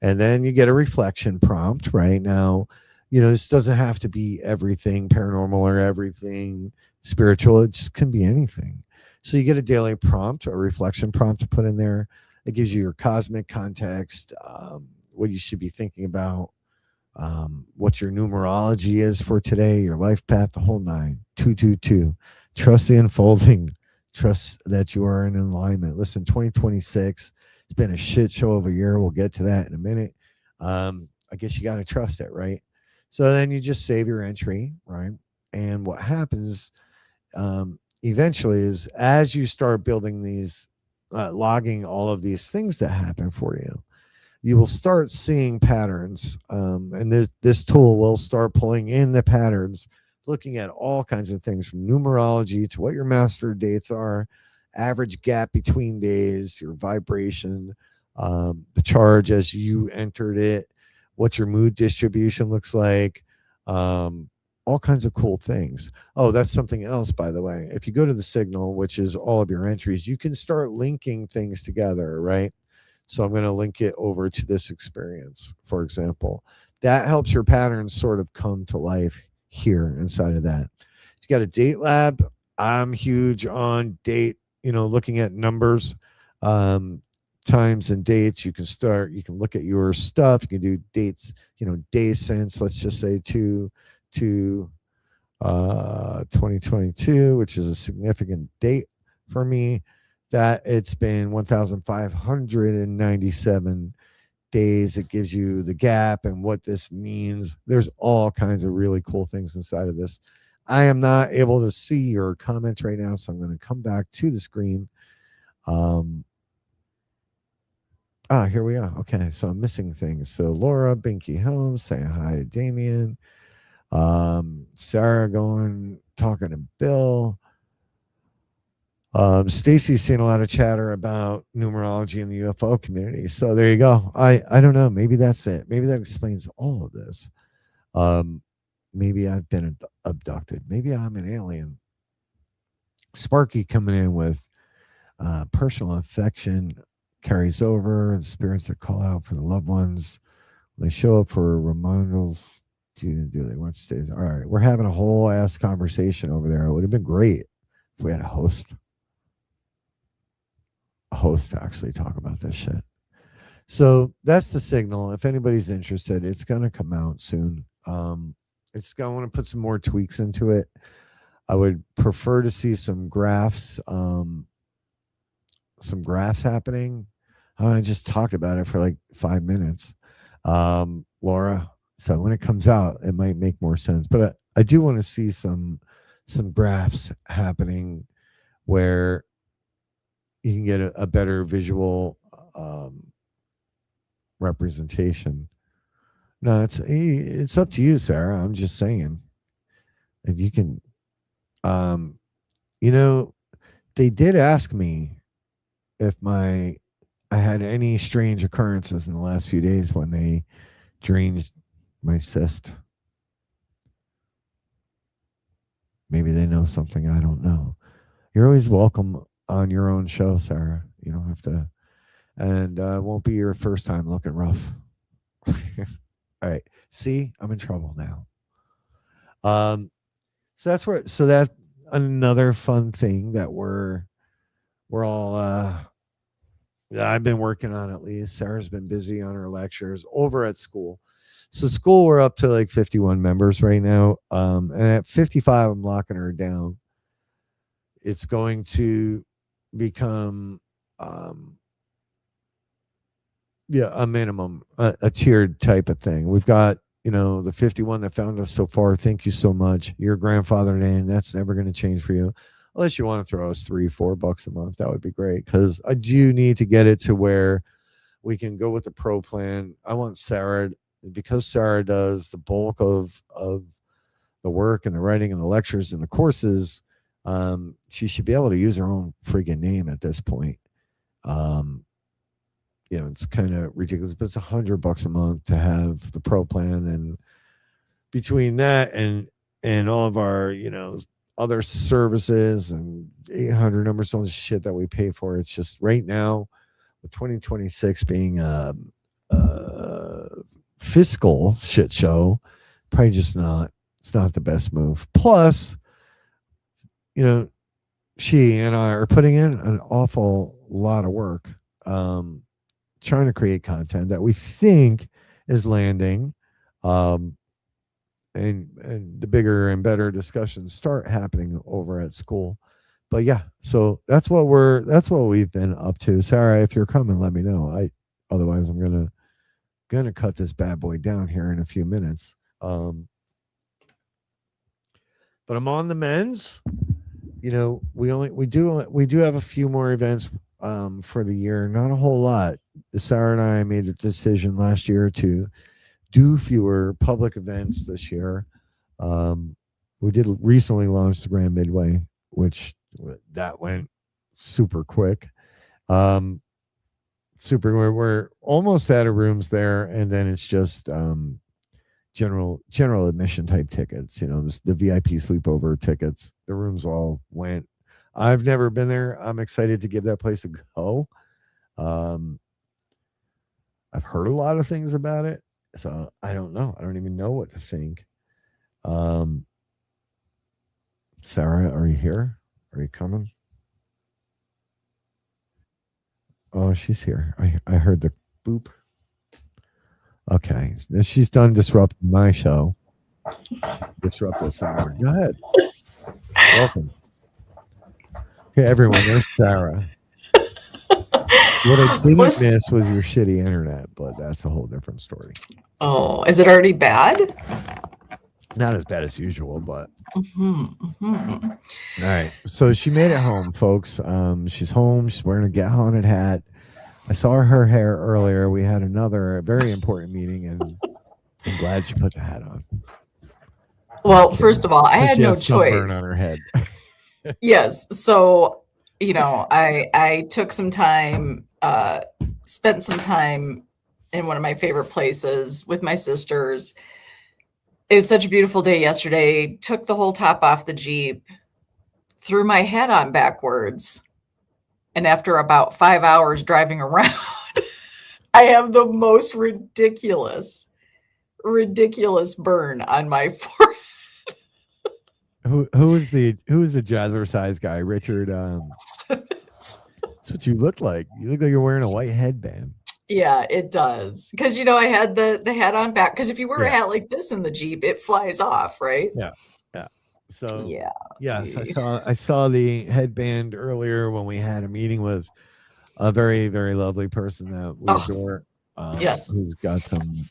D: And then you get a reflection prompt. Right now, this doesn't have to be everything paranormal or everything spiritual. It just can be anything. So you get a daily prompt, a reflection prompt to put in there. It gives you your cosmic context, what you should be thinking about, what your numerology is for today, your life path, the whole nine. 222. Trust the unfolding. Trust that you are in alignment. Listen, 2026, it's been a shit show of a year. We'll get to that in a minute. I guess you got to trust it, right? So then you just save your entry, right? And what happens eventually is as you start building these, logging all of these things that happen for you, you will start seeing patterns, and this tool will start pulling in the patterns, looking at all kinds of things from numerology to what your master dates are, average gap between days, your vibration, the charge as you entered it, what your mood distribution looks like, all kinds of cool things. Oh, that's something else, by the way. If you go to the signal, which is all of your entries, you can start linking things together, right? So I'm going to link it over to this experience, for example. That helps your patterns sort of come to life here inside of that. You got a date lab. I'm huge on date, looking at numbers, times and dates. You can look at your stuff. You can do dates, day since, let's just say to 2022, which is a significant date for me, that it's been 1,597 days. It gives you the gap and what this means. There's all kinds of really cool things inside of this. I am not able to see your comments right now, so I'm going to come back to the screen. Here we are. Okay, so I'm missing things. So Laura, Binky Holmes saying hi to Damien. Sarah talking to Bill. Stacy's seen a lot of chatter about numerology in the UFO community. So there you go. I don't know. Maybe that's it. Maybe that explains all of this. Maybe I've been abducted. Maybe I'm an alien. Sparky coming in with personal affection carries over. The spirits that call out for the loved ones. They show up for reminders. Do they want to stay? All right. We're having a whole ass conversation over there. It would have been great if we had a host to actually talk about this shit. So that's the signal. If anybody's interested, it's going to come out soon. It's going to put some more tweaks into it. I would prefer to see some graphs happening. I just talk about it for like 5 minutes, Laura. So when it comes out, it might make more sense. But I do want to see some graphs happening where you can get a better visual representation. No, it's up to you, Sarah. I'm just saying that you can. They did ask me if I had any strange occurrences in the last few days when they drained my cyst. Maybe they know something I don't know. You're always welcome on your own show, Sarah. You don't have to, and it won't be your first time looking rough. All right. See, I'm in trouble now. So that's another fun thing that we're all I've been working on. At least Sarah's been busy on her lectures over at school. So school, we're up to like 51 members right now. And at 55, I'm locking her down. It's going to become a minimum, a tiered type of thing. We've got, the 51 that found us so far. Thank you so much. Your grandfathered in. That's never going to change for you. Unless you want to throw us $3-4 a month. That would be great. Because I do need to get it to where we can go with the pro plan. I want Sarah, because Sarah does the bulk of the work and the writing and the lectures and the courses, she should be able to use her own freaking name at this point. It's kind of ridiculous, but it's $100 a month to have the pro plan, and between that and all of our other services and 800 numbers, all the shit that we pay for, it's just right now with 2026 being fiscal shit show, probably just not. It's not the best move. Plus, you know, she and I are putting in an awful lot of work, trying to create content that we think is landing, um, and the bigger and better discussions start happening over at school. But yeah, so that's what we've been up to. Sarah, if you're coming, let me know. Otherwise I'm gonna cut this bad boy down here in a few minutes. But I'm on the men's. You know, we do have a few more events for the year. Not a whole lot. Sarah and I made the decision last year to do fewer public events this year. We did recently launch the Grand Midway, which that went super quick. We're almost out of rooms there, and then it's just general admission type tickets. You know, the VIP sleepover tickets. The rooms all went. I've never been there. I'm excited to give that place a go. I've heard a lot of things about it, so I don't know. I don't even know what to think. Sarah, are you here? Are you coming? Oh, she's here. I heard the boop. Okay, she's done disrupting my show. Disrupt us some more. Go ahead. Welcome. Okay, everyone, there's Sarah. What I didn't miss was your shitty internet, but that's a whole different story.
B: Oh, is it already bad?
D: Not as bad as usual, but all right. So she made it home, folks. She's home. She's wearing a Get Haunted hat. I saw her hair earlier. We had another very important meeting, and I'm glad she put the hat on.
B: Well, first of all, I had no
D: choice.
B: On
D: her head.
B: Yes. So, you know, I took some time, spent some time in one of my favorite places with my sisters. It was such a beautiful day yesterday. Took the whole top off the Jeep, threw my hat on backwards. And after about 5 hours driving around, I have the most ridiculous burn on my forehead.
D: Who is the jazzercise guy? Richard. That's what you look like. You look like you're wearing a white headband.
B: Yeah, it does. Because, you know, I had the hat on back. Because if you wear a hat like this in the Jeep, it flies off, right?
D: Yeah. Yeah. So
B: yeah.
D: Yes, I saw the headband earlier when we had a meeting with a very, very lovely person that we adore.
B: Yes.
D: Who's got some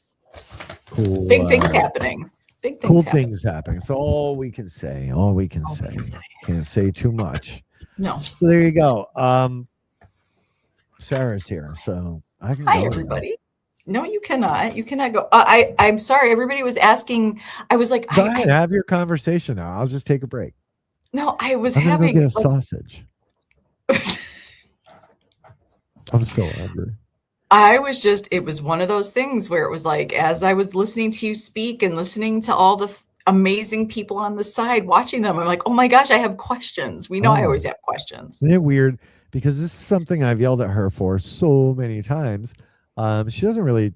D: cool
B: big things happening. Big things
D: cool
B: happening.
D: Things happening. So all we can say. Can't say too much.
B: No.
D: So there you go. Sarah's here, so I can
B: Hi,
D: go
B: everybody. Now. No, you cannot. You cannot go. I'm sorry. Everybody was asking. I was like,
D: go ahead, have your conversation now. I'll just take a break.
B: No, I was
D: I'm
B: having
D: gonna go get a sausage. I'm so hungry.
B: It was one of those things where it was like, as I was listening to you speak and listening to all the amazing people on the side watching them, I'm like, oh my gosh, I have questions. We know I always have questions.
D: Isn't it weird? Because this is something I've yelled at her for so many times. She doesn't really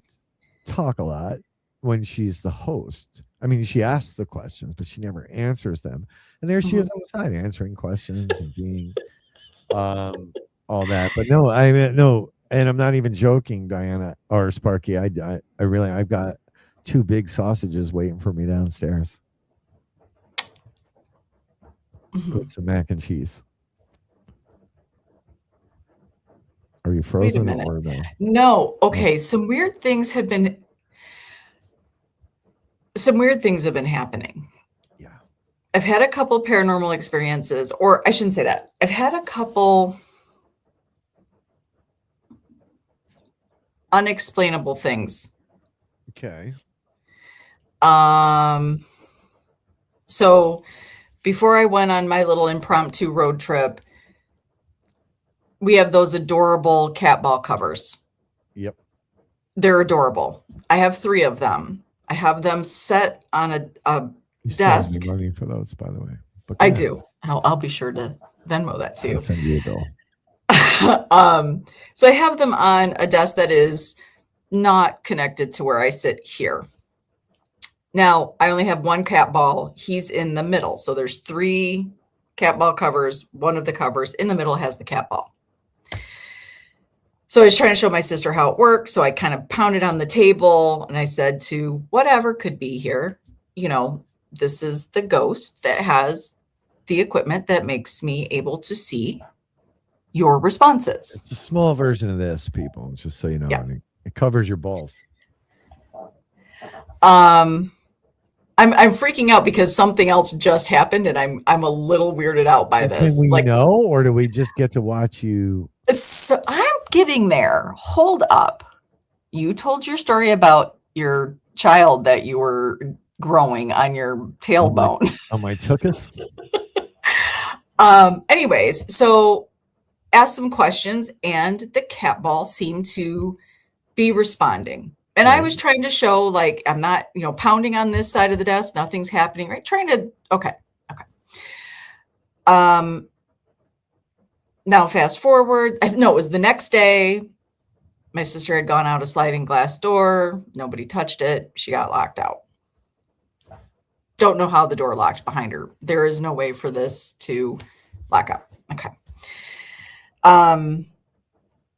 D: talk a lot when she's the host. I mean, she asks the questions, but she never answers them. And there she is on the side answering questions and being all that. But no, and I'm not even joking, Diana or Sparky. I've got 2 big sausages waiting for me downstairs with some mac and cheese. Are you frozen?
B: Wait a minute.
D: Or no?
B: No. Okay. Some weird things have been happening.
D: Yeah.
B: I've had a couple paranormal experiences, or I shouldn't say that. I've had a couple unexplainable things.
D: Okay.
B: So before I went on my little impromptu road trip, we have those adorable cat ball covers.
D: Yep.
B: They're adorable. I have 3 of them. I have them set on a desk.
D: Money for those, by the way. But
B: I do. I'll be sure to Venmo that too.
D: I'll send you a bill.
B: So I have them on a desk that is not connected to where I sit here. Now, I only have one cat ball. He's in the middle. So there's 3 cat ball covers. One of the covers in the middle has the cat ball. So I was trying to show my sister how it works. So I kind of pounded on the table and I said to whatever could be here, you know, this is the ghost that has the equipment that makes me able to see your responses.
D: It's a small version of this, people, just so you know.
B: Yeah.
D: And it covers your balls.
B: I'm freaking out because something else just happened and I'm a little weirded out by this.
D: Can we know, or do we just get to watch you?
B: So I'm getting there. Hold up. You told your story about your child that you were growing on your tailbone.
D: On my tuchus?
B: Anyways, so asked some questions and the cat ball seemed to be responding. And I was trying to show, like, I'm not, you know, pounding on this side of the desk. Nothing's happening, right? Trying to, okay. Now fast forward. No, it was the next day. My sister had gone out a sliding glass door. Nobody touched it. She got locked out. Don't know how the door locked behind her. There is no way for this to lock up. Okay.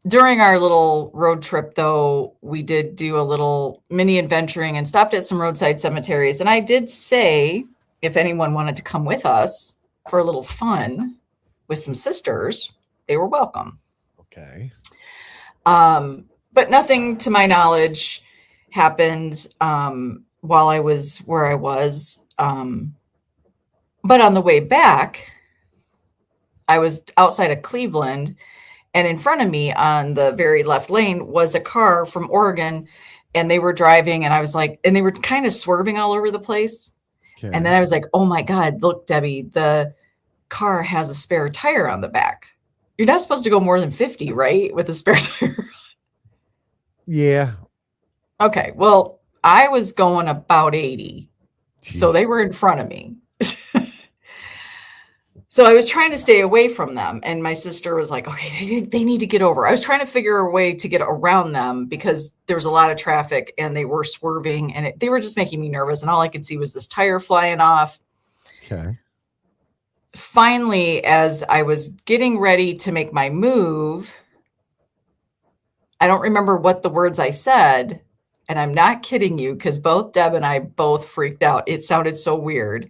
B: During our little road trip, though, we did do a little mini adventuring and stopped at some roadside cemeteries. And I did say, if anyone wanted to come with us for a little fun with some sisters, they were welcome.
D: Okay.
B: But nothing to my knowledge happened while I was where I was. But on the way back, I was outside of Cleveland, and in front of me on the very left lane was a car from Oregon, and they were driving, and I was like, and they were kind of swerving all over the place.
D: Okay.
B: And then I was like, oh my God, look, Debbie, the car has a spare tire on the back. You're not supposed to go more than 50, right? With a spare tire.
D: Yeah.
B: Okay. Well, I was going about 80.
D: Jeez.
B: So they were in front of me. So I was trying to stay away from them. And my sister was like, okay, they need to get over. I was trying to figure a way to get around them because there was a lot of traffic and they were swerving and they were just making me nervous. And all I could see was this tire flying off.
D: Okay.
B: Finally, as I was getting ready to make my move, I don't remember what the words I said. And I'm not kidding you because both Deb and I both freaked out. It sounded so weird.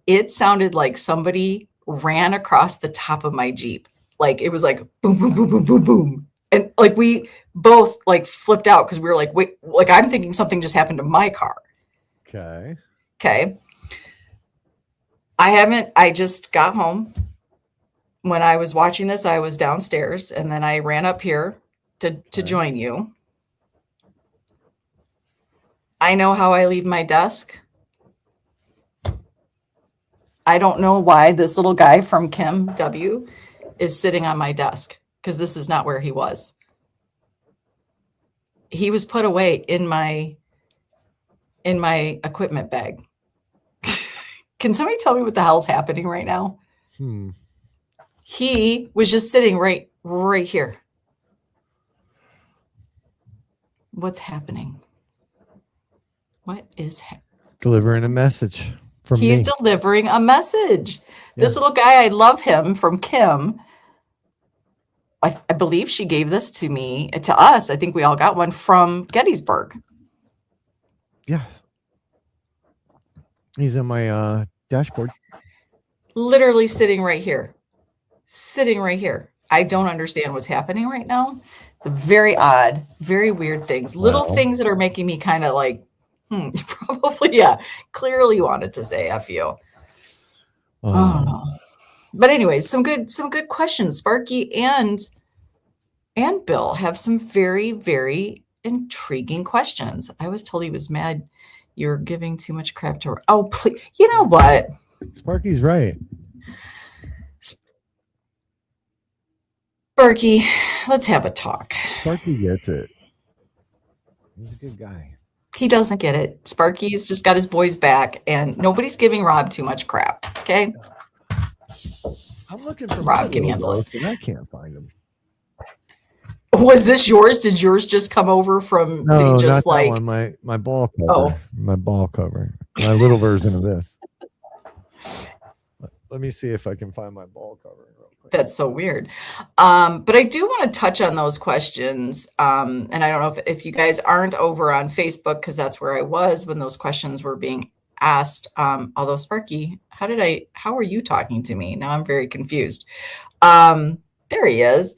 B: It sounded like somebody ran across the top of my Jeep. Like it was like boom, boom, boom, boom, boom, boom. And like we both like flipped out because we were like, wait, like I'm thinking something just happened to my car.
D: Okay.
B: Okay. I just got home. When I was watching this, I was downstairs and then I ran up here to join you. I know how I leave my desk. I don't know why this little guy from Kim W is sitting on my desk because this is not where he was. He was put away in my equipment bag. Can somebody tell me what the hell's happening right now? He was just sitting right here. What's happening? What is happening?
D: Delivering a message from
B: He's
D: me.
B: delivering a message.
D: Yeah.
B: This little guy, I love him, from Kim. I believe she gave this to me, to us. I think we all got one from Gettysburg.
D: Yeah. He's on my dashboard.
B: Literally sitting right here. Sitting right here. I don't understand what's happening right now. It's a very odd, very weird things. Little
D: Well.
B: things that are making me kind of like, probably, yeah. Clearly wanted to say F you. Oh no. But anyways, some good questions. Sparky and Bill have some very, very intriguing questions. I was told he was mad you're giving too much crap to her. Oh, please. You know what?
D: Sparky's right.
B: Sparky, let's have a talk.
D: Sparky gets it. He's a good guy.
B: He doesn't get it. Sparky's just got his boys back, and nobody's giving Rob too much crap. Okay.
D: I'm looking for
B: Rob
D: my
B: can
D: little
B: handle it.
D: ghost, and I can't find him.
B: Was this yours? Did yours just come over from? Did
D: No,
B: he just
D: not that
B: like?
D: one. My ball cover.
B: Oh.
D: My ball cover. My little version of this. Let me see if I can find my ball cover real quick.
B: That's so weird. But I do want to touch on those questions. And I don't know if you guys aren't over on Facebook, because that's where I was when those questions were being asked. Although Sparky, how are you talking to me? Now I'm very confused. There he is.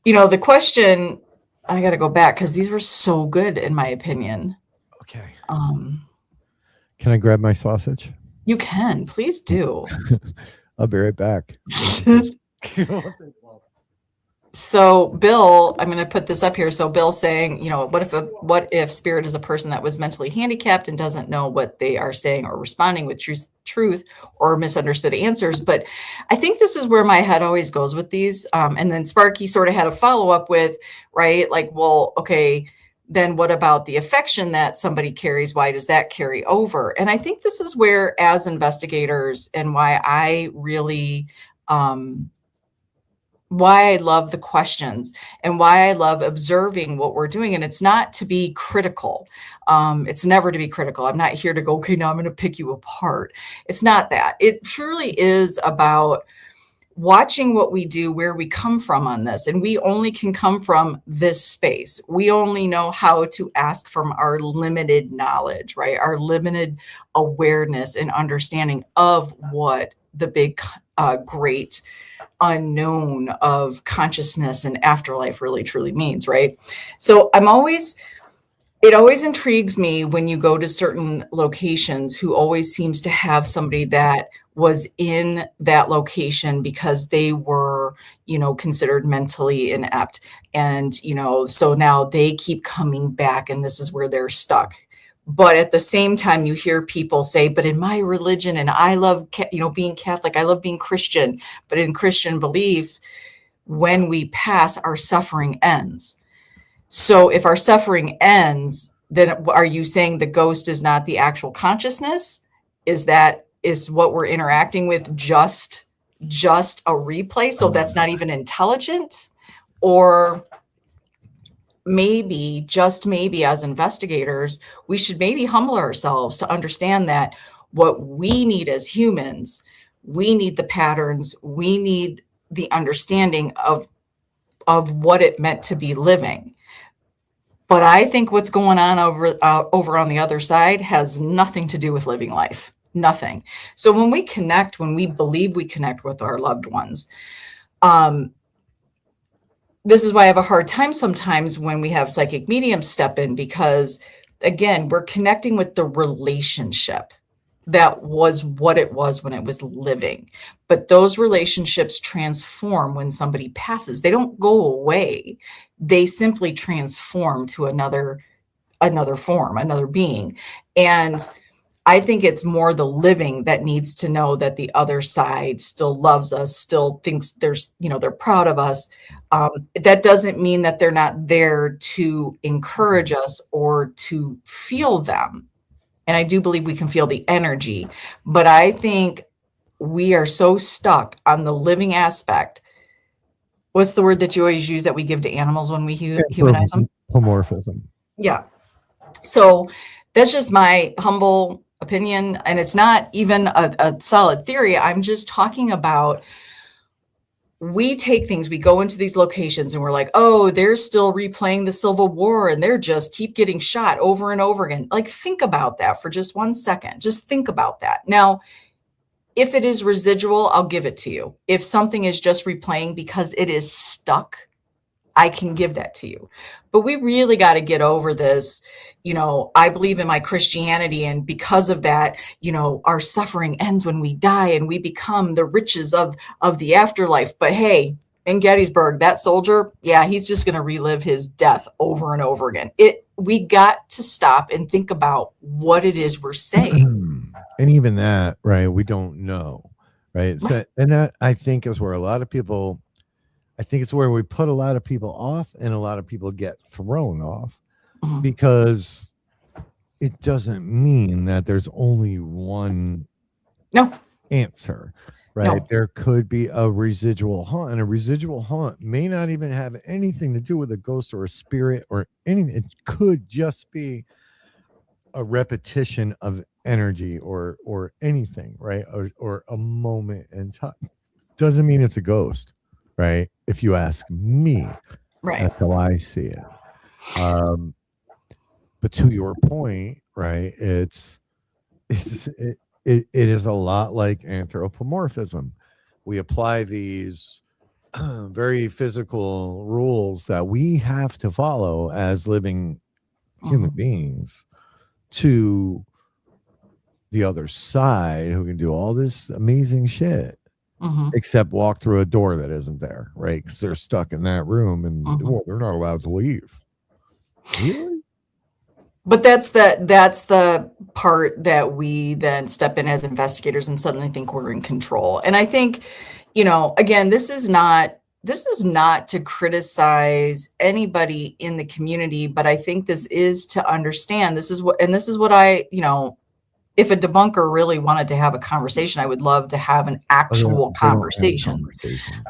B: The question, I got to go back because these were so good in my opinion.
D: Okay.
B: Um,
D: Can I grab my sausage?
B: You can, please do.
D: I'll be right back.
B: So Bill, I'm going to put this up here. So Bill's saying, what if spirit is a person that was mentally handicapped and doesn't know what they are saying or responding with truth or misunderstood answers? But I think this is where my head always goes with these. And then Sparky sort of had a follow up with, right? Like, well, okay, then what about the affection that somebody carries? Why does that carry over? And I think this is where, as investigators, and why I really, why I love the questions and why I love observing what we're doing. And it's not to be critical. It's never to be critical. I'm not here to go, okay, now I'm going to pick you apart. It's not that. It truly is about watching what we do, where we come from on this. And we only can come from this space. We only know how to ask from our limited knowledge, right? Our limited awareness and understanding of what the big, great unknown of consciousness and afterlife really truly means, right? So it always intrigues me when you go to certain locations who always seems to have somebody that was in that location because they were, considered mentally inept. And, so now they keep coming back and this is where they're stuck. But at the same time, you hear people say, but in my religion, and I love, being Catholic, I love being Christian, but in Christian belief, when we pass, our suffering ends. So if our suffering ends, then are you saying the ghost is not the actual consciousness? Is what we're interacting with just a replay? So that's not even intelligent? Or maybe, just maybe, as investigators, we should maybe humble ourselves to understand that what we need as humans, we need the patterns, we need the understanding of what it meant to be living. But I think what's going on over on the other side has nothing to do with living life. Nothing. So when we believe we connect with our loved ones, this is why I have a hard time sometimes when we have psychic mediums step in, because again, we're connecting with the relationship that was what it was when it was living. But those relationships transform when somebody passes. They don't go away. They simply transform to another form, another being. And I think it's more the living that needs to know that the other side still loves us, still thinks they're proud of us. That doesn't mean that they're not there to encourage us or to feel them. And I do believe we can feel the energy, but I think we are so stuck on the living aspect. What's the word that you always use that we give to animals when we humanize them?
D: Homomorphism.
B: Yeah. So that's just my humble opinion. And it's not even a solid theory. I'm just talking about, we take things, we go into these locations and we're like, oh, they're still replaying the Civil War and they're just keep getting shot over and over again. Like, think about that for just 1 second. Just think about that. Now, if it is residual, I'll give it to you. If something is just replaying because it is stuck, I can give that to you. But we really got to get over this. I believe in my Christianity, and because of that, our suffering ends when we die and we become the riches of the afterlife. But hey, in Gettysburg, that soldier, yeah, he's just going to relive his death over and over again. We got to stop and think about what it is we're saying.
D: And even that, right, we don't know, right? So, and that, I think, is where I think it's where we put a lot of people off, and a lot of people get thrown off, because it doesn't mean that there's only one answer. right?
B: No.
D: There could be a residual haunt, and a residual haunt may not even have anything to do with a ghost or a spirit or anything. It could just be a repetition of energy or anything, right? Or a moment in time. Doesn't mean it's a ghost, right? If you ask me,
B: Right.
D: that's how I see it. But to your point, right? It is a lot like anthropomorphism. We apply these very physical rules that we have to follow as living human
B: Mhm.
D: beings to the other side who can do all this amazing shit
B: Mhm.
D: except walk through a door that isn't there, right? Because they're stuck in that room and
B: Mhm.
D: well, they're not allowed to leave. Really?
B: But that's the part that we then step in as investigators and suddenly think we're in control. And I think, again, this is not to criticize anybody in the community, but I think this is to understand this is what if a debunker really wanted to have a conversation, I would love to have an
D: Oh,
B: actual
D: they don't have
B: conversation.
D: conversation.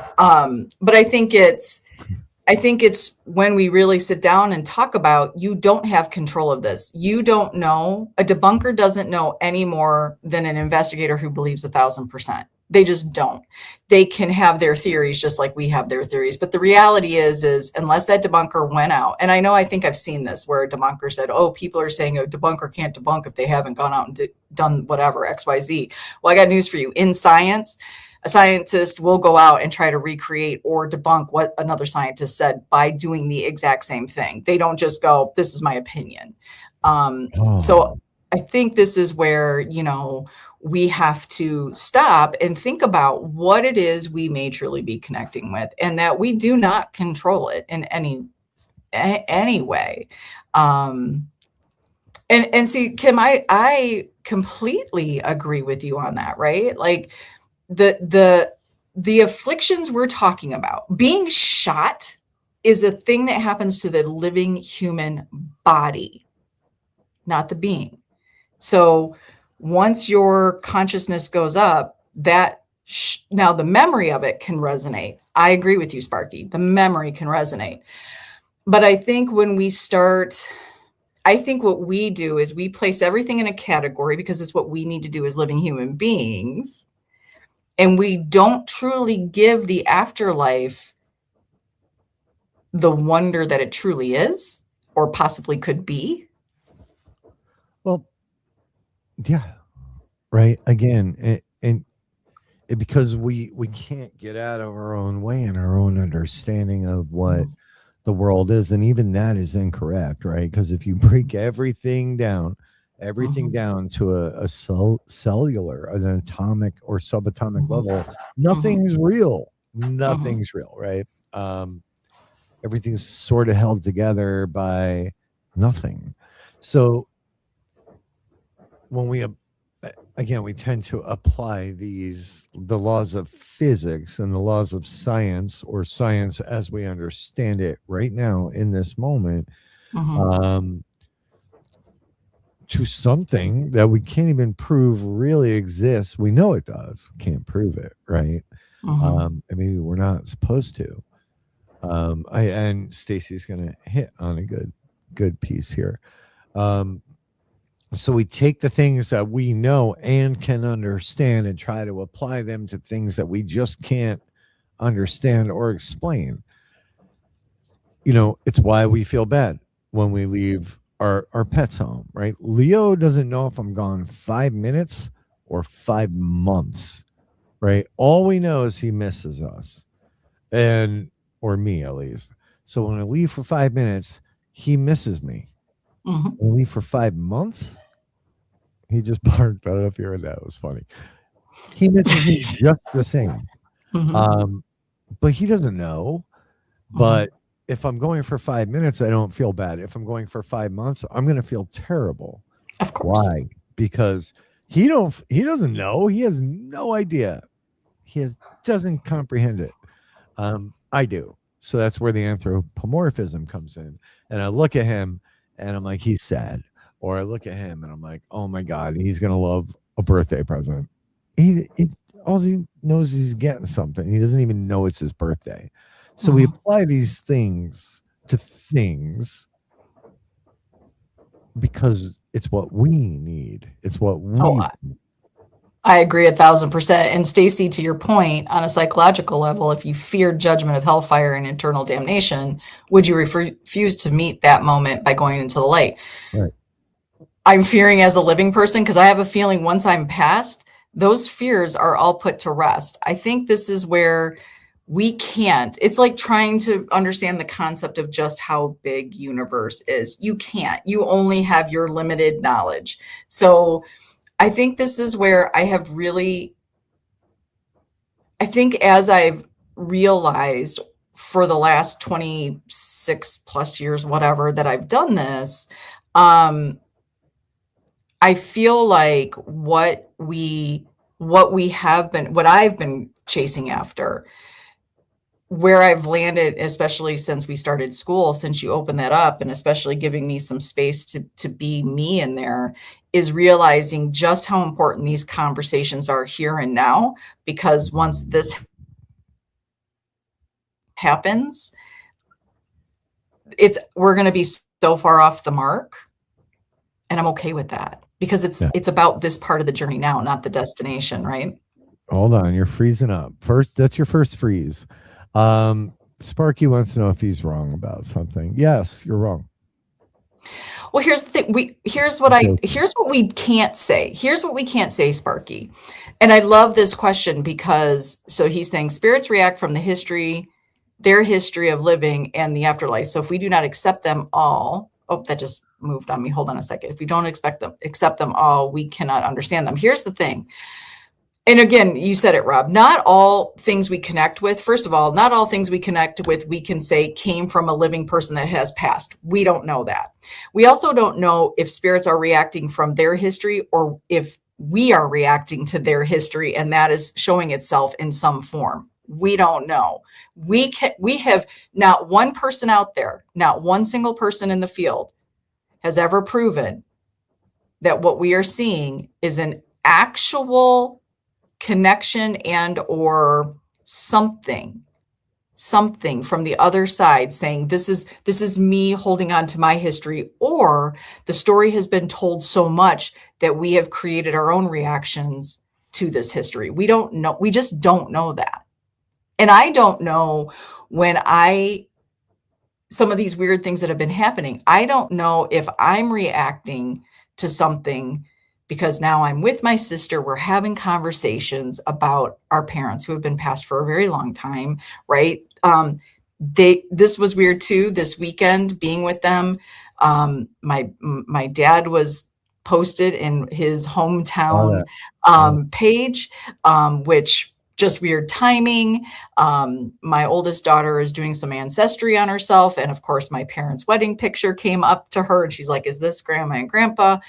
B: But I think it's when we really sit down and talk about, you don't have control of this. You don't know. A debunker doesn't know any more than an investigator who believes 1,000%. They just don't. They can have their theories just like we have their theories. But the reality is unless that debunker went out, and I think I've seen this where a debunker said, oh, people are saying a debunker can't debunk if they haven't gone out and done whatever, XYZ. Well, I got news for you. In science, a scientist will go out and try to recreate or debunk what another scientist said by doing the exact same thing. They don't just go, this is my opinion. So I think this is where, we have to stop and think about what it is we may truly be connecting with, and that we do not control it in any way. And see, Kim, I completely agree with you on that, right? Like, the afflictions we're talking about, being shot is a thing that happens to the living human body, not the being. So once your consciousness goes up, now the memory of it can resonate. I agree with you, Sparky. The memory can resonate. But I think what we do is we place everything in a category because it's what we need to do as living human beings. And we don't truly give the afterlife the wonder that it truly is or possibly could be.
D: Well, yeah, right. Again, because we can't get out of our own way and our own understanding of what the world is, and even that is incorrect, right? Because if you break everything down to a cellular, an atomic or subatomic level, nothing's real. Nothing's real, right? Everything's sort of held together by nothing. So when we again, we tend to apply the laws of physics and the laws of science, or science as we understand it right now in this moment, to something that we can't even prove really exists. We know it does, can't prove it, right? And maybe we're not supposed to. And Stacy's gonna hit on a good piece here. So we take the things that we know and can understand and try to apply them to things that we just can't understand or explain. It's why we feel bad when we leave our pets home, right? Leo doesn't know if I'm gone 5 minutes or 5 months, right? All we know is he misses us, or me at least. So when I leave for 5 minutes, he misses me. When I leave for 5 months, he just barked. I don't know if you heard that. It was funny. He misses me just the same. But he doesn't know. But if I'm going for 5 minutes, I don't feel bad. If I'm going for 5 months, I'm going to feel terrible.
B: Of course.
D: Why? Because he doesn't know. He has no idea. Doesn't comprehend it. I do. So that's where the anthropomorphism comes in. And I look at him and I'm like, he's sad. Or I look at him and I'm like, oh my God, he's going to love a birthday present. he all he knows is he's getting something. He doesn't even know it's his birthday. So we apply these things to things because it's what we need. It's what we
B: Oh, I agree 1,000%. And Stacy, to your point, on a psychological level, if you feared judgment of hellfire and eternal damnation, would you refuse to meet that moment by going into the light?
D: right.
B: I'm fearing as a living person because I have a feeling once I'm past, those fears are all put to rest. I think this is where we can't. It's like trying to understand the concept of just how big universe is. You can't. You only have your limited knowledge. So I think this is where I think as I've realized for the last 26 plus years, whatever, that I've done this, I feel like what I've been chasing after, where I've landed, especially since we started school, since you opened that up, and especially giving me some space to be me in there, is realizing just how important these conversations are here and now. Because once this happens, we're going to be so far off the mark, and I'm okay with that because it's about this part of the journey now, not the destination, right?
D: Hold on, you're freezing up. First, that's your first freeze. Sparky wants to know if he's wrong about something. Yes, you're wrong.
B: Well, here's the thing. Here's what we can't say. Here's what we can't say, Sparky. And I love this question because so he's saying spirits react from their history of living and the afterlife. So if we do not accept them all, oh, that just moved on me. Hold on a second. If we don't accept them all, we cannot understand them. Here's the thing. And again, you said it, Rob, not all things we connect with, first of all, not all things we connect with, we can say came from a living person that has passed. We don't know that. We also don't know if spirits are reacting from their history or if we are reacting to their history and that is showing itself in some form. We don't know. We have not one person out there, not one single person in the field has ever proven that what we are seeing is an actual connection and or something from the other side saying this is me holding on to my history, or the story has been told so much that we have created our own reactions to this history. We don't know. We just don't know that. And I don't know some of these weird things that have been happening. I don't know if I'm reacting to something because now I'm with my sister. We're having conversations about our parents who have been passed for a very long time, right? This was weird too. This weekend, being with them, my dad was posted in his hometown page, which just weird timing. My oldest daughter is doing some ancestry on herself, and of course, my parents' wedding picture came up to her, and she's like, "Is this grandma and grandpa?"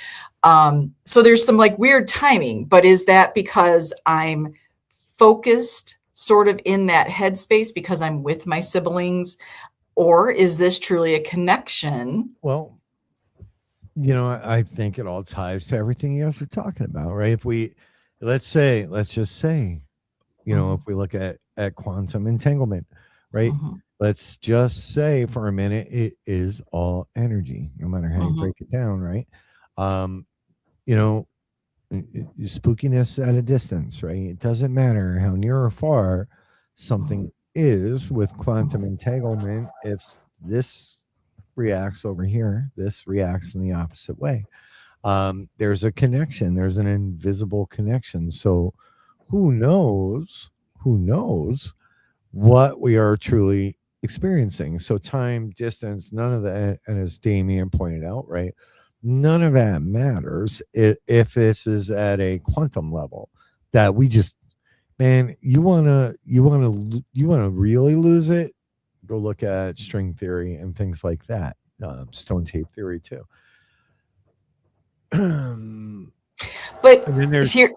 B: So there's some like weird timing, but is that because I'm focused sort of in that headspace because I'm with my siblings, or is this truly a connection?
D: Well, I think it all ties to everything you guys are talking about, right? If let's just say, if we look at quantum entanglement, right? Let's just say for a minute, it is all energy, no matter how you break it down, right? Spookiness at a distance, right? It doesn't matter how near or far something is with quantum entanglement. If this reacts over here, this reacts in the opposite way. There's a connection. There's an invisible connection. So who knows what we are truly experiencing? So time, distance, none of that, and as Damien pointed out, right? None of that matters if this is at a quantum level that we just, man, you wanna really lose it, go look at string theory and things like that, stone tape theory too.
B: But
D: and then there's
B: here,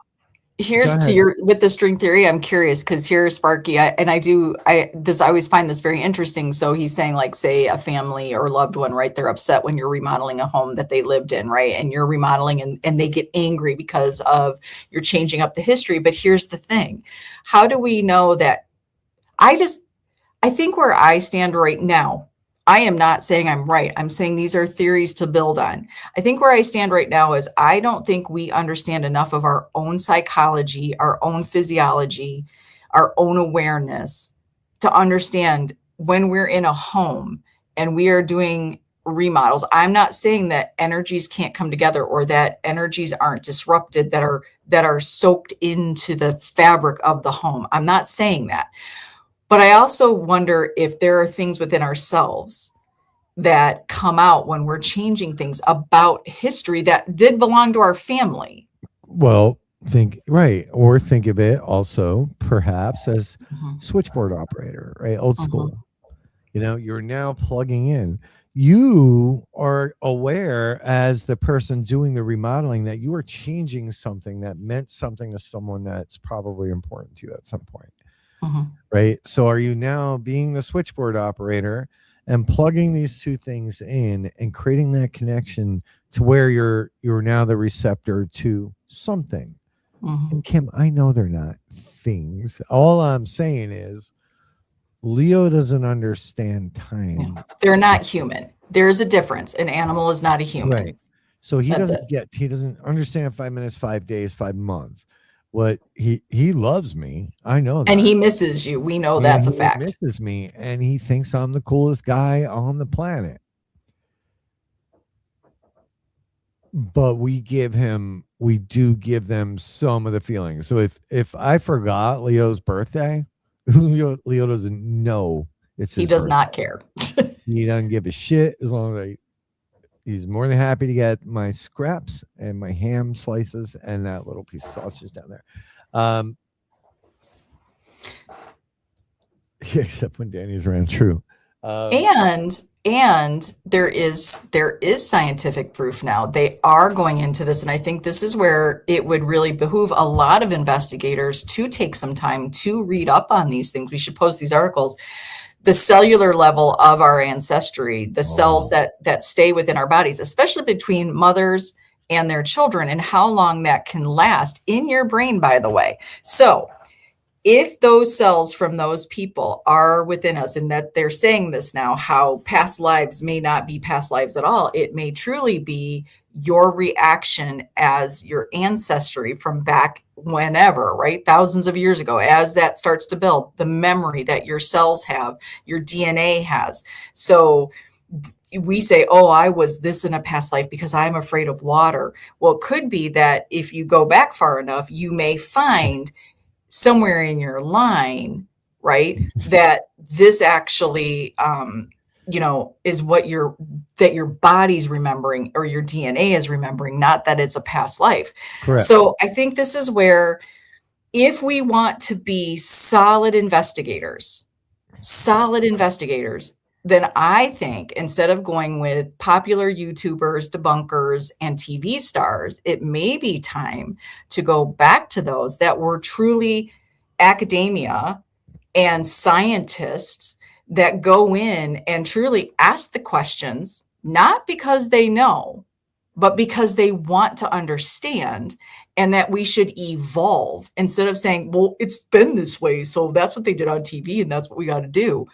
B: Here's to
D: ahead.
B: your with the string theory. I'm curious because here's Sparky. I always find this very interesting. So he's saying, like, say a family or loved one, right? They're upset when you're remodeling a home that they lived in, right? And you're remodeling and they get angry because of you're changing up the history. But here's the thing. How do we know that? I think where I stand right now, I am not saying I'm right. I'm saying these are theories to build on. I think where I stand right now is I don't think we understand enough of our own psychology, our own physiology, our own awareness to understand when we're in a home and we are doing remodels. I'm not saying that energies can't come together or that energies aren't disrupted that are soaked into the fabric of the home. I'm not saying that. But I also wonder if there are things within ourselves that come out when we're changing things about history that did belong to our family.
D: Well, think right, or think of it also perhaps as
B: Mhm,
D: switchboard operator, right? Old
B: mhm,
D: school. You're now plugging in. You are aware as the person doing the remodeling that you are changing something that meant something to someone that's probably important to you at some point.
B: mhm.
D: Right. So are you now being the switchboard operator and plugging these two things in and creating that connection to where you're now the receptor to something?
B: Mhm.
D: And Kim, I know they're not things. All I'm saying is Leo doesn't understand
B: Yeah.
D: time.
B: They're not human. There's a difference. An animal is not a
D: Right.
B: human.
D: So
B: That's it.
D: he doesn't understand 5 minutes, 5 days, 5 months. What he loves me. I know
B: And
D: that.
B: he misses you. We know
D: And
B: that's a
D: he
B: fact.
D: misses me and he thinks I'm the coolest guy on the planet. But we do give them some of the feelings. So if I forgot Leo's birthday, Leo doesn't know it's
B: He
D: his
B: does
D: birthday.
B: not care.
D: He doesn't give a shit as long as he's more than happy to get my scraps and my ham slices and that little piece of sausage down there. Um, except when Danny's around. True.
B: And there is scientific proof now. They are going into this, and I think this is where it would really behoove a lot of investigators to take some time to read up on these things. We should post these articles. The cellular level of our ancestry, the cells
D: Oh,
B: that stay within our bodies, especially between mothers and their children, and how long that can last in your brain, by the way. So if those cells from those people are within us, and that they're saying this now, how past lives may not be past lives at all, it may truly be your reaction as your ancestry from back whenever, right? Thousands of years ago, as that starts to build, the memory that your cells have, your DNA has. So we say, oh, I was this in a past life because I'm afraid of water. Well, it could be that if you go back far enough, you may find somewhere in your line, right, that this actually is what your body's remembering or your DNA is remembering, not that it's a past life.
D: correct.
B: So I think this is where, if we want to be solid investigators, then I think instead of going with popular YouTubers, debunkers, and TV stars, it may be time to go back to those that were truly academia and scientists that go in and truly ask the questions, not because they know, but because they want to understand, and that we should evolve instead of saying, well, it's been this way, so that's what they did on TV and that's what we got to do.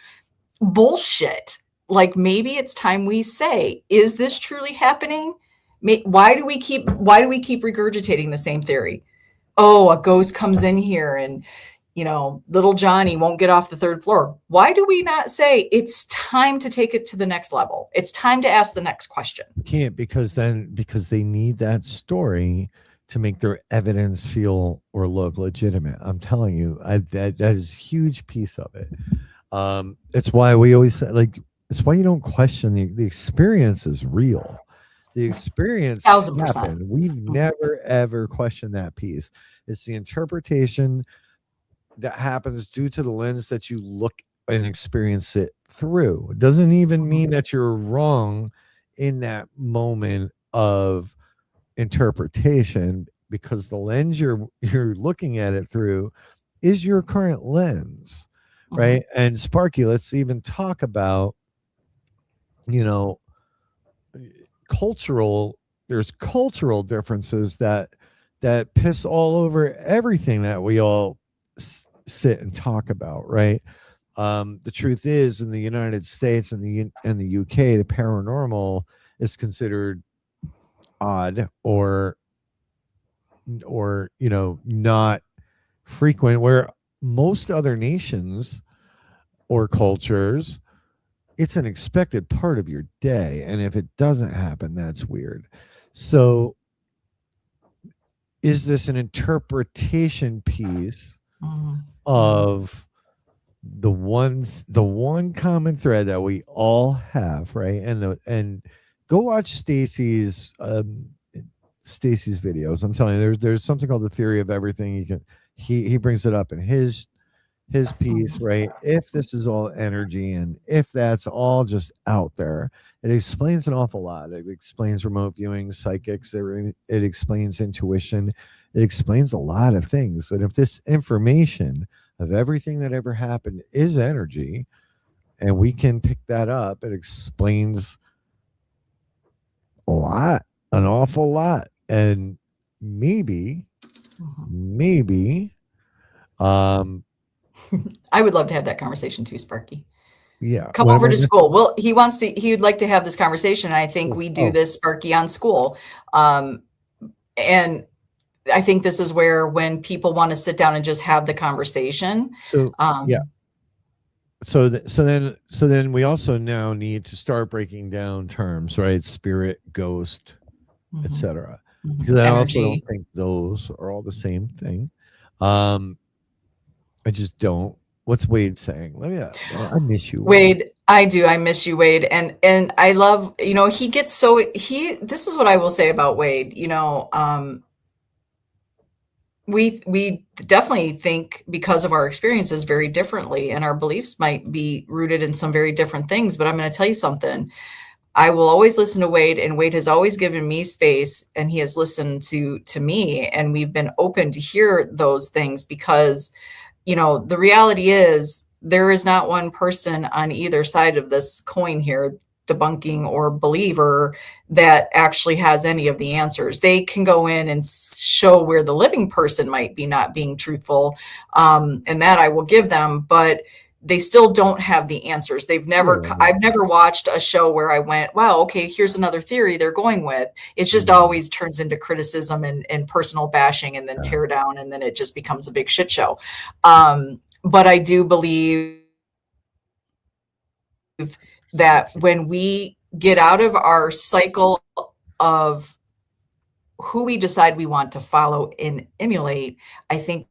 B: Bullshit. Like, maybe it's time we say, is this truly happening? Why do we keep regurgitating the same theory? Oh, a ghost comes in here and little Johnny won't get off the third floor. Why do we not say it's time to take it to the next level? It's time to ask the next question.
D: Can't because they need that story to make their evidence feel or look legitimate. I'm telling you, that is a huge piece of it. It's why we always say, like, it's why you don't question the experience is real. The experience
B: 1000%.
D: happened. We've never ever questioned that piece. It's the interpretation that happens due to the lens that you look and experience it through. It doesn't even mean that you're wrong in that moment of interpretation, because the lens you're looking at it through is your current lens, right? And Sparky, let's even talk about, you know, there's cultural differences that piss all over everything that we all sit and talk about, right? The truth is, in the United States and the UK, the paranormal is considered odd or not frequent, where most other nations or cultures, it's an expected part of your day, and if it doesn't happen, that's weird. So is this an interpretation piece of the one common thread that we all have, right? And go watch Stacy's videos. I'm telling you, there's something called the theory of everything. He brings it up in his piece, right? If this is all energy and if that's all just out there, it explains an awful lot. It explains remote viewing, psychics, it explains intuition, it explains a lot of things. But if this information of everything that ever happened is energy and we can pick that up, it explains a lot, an awful lot. And maybe
B: I would love to have that conversation too, Sparky.
D: yeah,
B: Come over to school. Well, he would like to have this conversation. I think we do this, Sparky, on school. And I think this is where, when people want to sit down and just have the conversation.
D: So yeah. So then we also now need to start breaking down terms, right? Spirit, ghost, etc. Because I also don't think those are all the same thing. I just don't. What's Wade saying? I miss you,
B: Wade. I do. I miss you, Wade. And I love, he gets this is what I will say about Wade. We definitely think, because of our experiences, very differently, and our beliefs might be rooted in some very different things. But I'm going to tell you something. I will always listen to Wade, and Wade has always given me space, and he has listened to me, and we've been open to hear those things, because the reality is, there is not one person on either side of this coin here, debunking or believer, that actually has any of the answers. They can go in and show where the living person might be not being truthful, and that I will give them, but they still don't have the answers. I've never watched a show where I went, wow, okay, here's another theory they're going with. It just always turns into criticism and personal bashing, and then tear down, and then it just becomes a big shit show. But I do believe that when we get out of our cycle of who we decide we want to follow and emulate, I think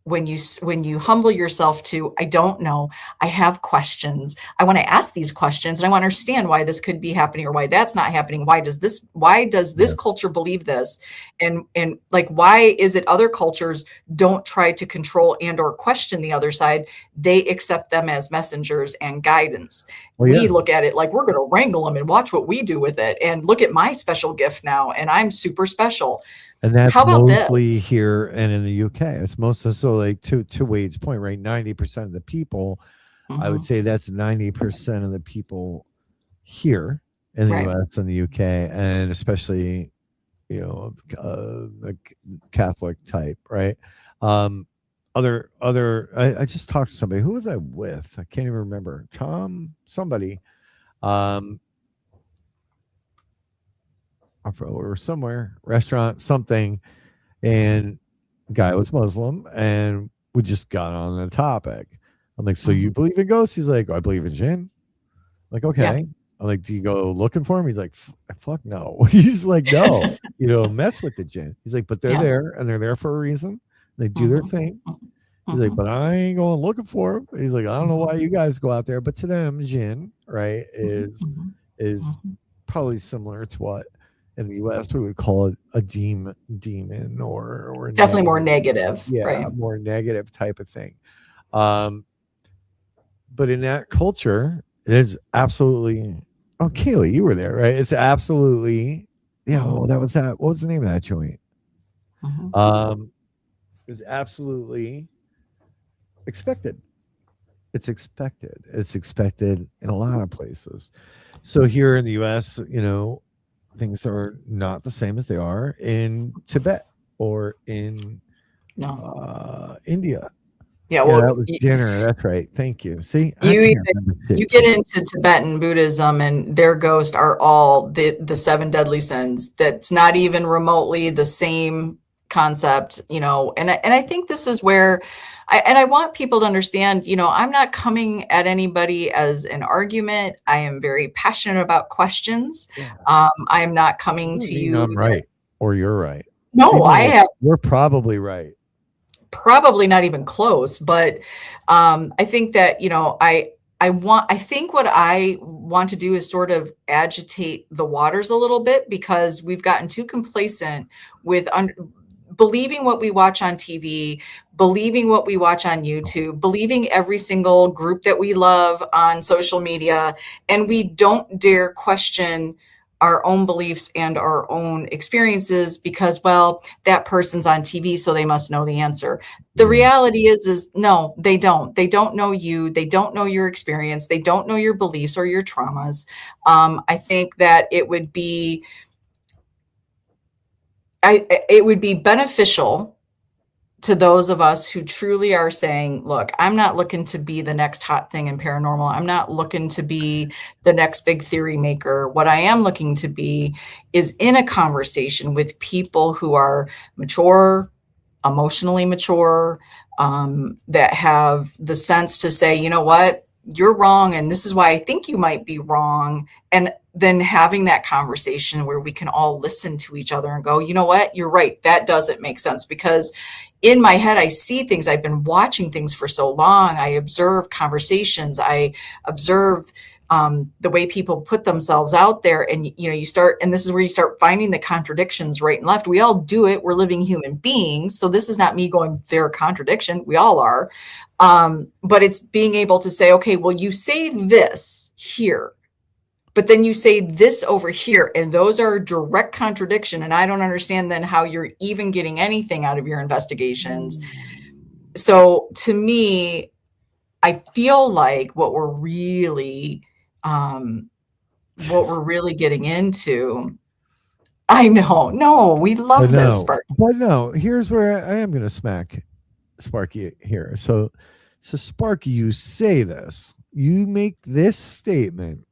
B: when you humble yourself to, I don't know, I have questions, I want to ask these questions, and I want to understand why this could be happening or why that's not happening. Why does this culture believe this? And like, why is it other cultures don't try to control and or question the other side? They accept them as messengers and guidance. We look at it like we're going to wrangle them and watch what we do with it. And look at my special gift now, and I'm super special.
D: And that's mostly here and in the UK. It's mostly, so like to Wade's point, right? 90% of the people, I would say that's 90% of the people here in the US and the UK, and especially, the Catholic type, right? I just talked to somebody. Who was I with? I can't even remember. Somebody. Or somewhere, restaurant, something, and guy was Muslim, and we just got on the topic. I'm like, so you believe in ghosts? He's like, I believe in jinn. I'm like, okay. Yeah. I'm like, do you go looking for him? He's like, fuck no. He's like, no, mess with the jinn. He's like, but they're there, and they're there for a reason. They do their thing. He's like, but I ain't going looking for him. He's like, I don't know why you guys go out there, but to them, jinn, right, is probably similar to what in the US we would call it a demon or
B: definitely more negative.
D: More negative type of thing. But in that culture, it's absolutely, Kaylee, you were there, right? It's absolutely, what was the name of that joint?
B: Mhm.
D: is absolutely expected. It's expected. It's expected in a lot of places. So here in the US, things are not the same as they are in Tibet or in
B: No.
D: India.
B: Yeah,
D: Yeah,
B: well,
D: that was dinner. That's right. Thank you. See, I
B: you
D: can't
B: even
D: remember
B: you
D: shit.
B: get into Tibetan Buddhism and their ghosts are all the seven deadly sins. That's not even remotely the same concept, and I think this is where I want people to understand, I'm not coming at anybody as an argument. I am very passionate about questions.
D: Yeah.
B: I am not
D: It
B: coming
D: doesn't
B: to
D: mean
B: you.
D: I'm right or you're right.
B: No,
D: Even
B: I
D: though
B: have
D: we're probably right.
B: probably not even close, but I think that I think what I want to do is sort of agitate the waters a little bit, because we've gotten too complacent with believing what we watch on TV, believing what we watch on YouTube, believing every single group that we love on social media, and we don't dare question our own beliefs and our own experiences because, well, that person's on TV, so they must know the answer. The
D: Yeah.
B: reality is no, they don't. They don't know you. They don't know your experience. They don't know your beliefs or your traumas. I think that it would be beneficial to those of us who truly are saying, look, I'm not looking to be the next hot thing in paranormal. I'm not looking to be the next big theory maker. What I am looking to be is in a conversation with people who are mature, emotionally mature, that have the sense to say, you know what, you're wrong, and this is why I think you might be wrong. And then having that conversation where we can all listen to each other and go, you know what, you're right, that doesn't make sense. Because in my head, I see things, I've been watching things for so long. I observe conversations, I observe the way people put themselves out there, and you start, and this is where you start finding the contradictions right and left. We all do it. We're living human beings, so this is not me going, they're a contradiction. We all are, but it's being able to say, okay, well, you say this here, but then you say this over here, and those are a direct contradiction, and I don't understand then how you're even getting anything out of your investigations. So to me, I feel like what we're really getting into. I know. No, we love this, Spark.
D: But no, here's where I am going to smack Sparky here. So Sparky, you say this, you make this statement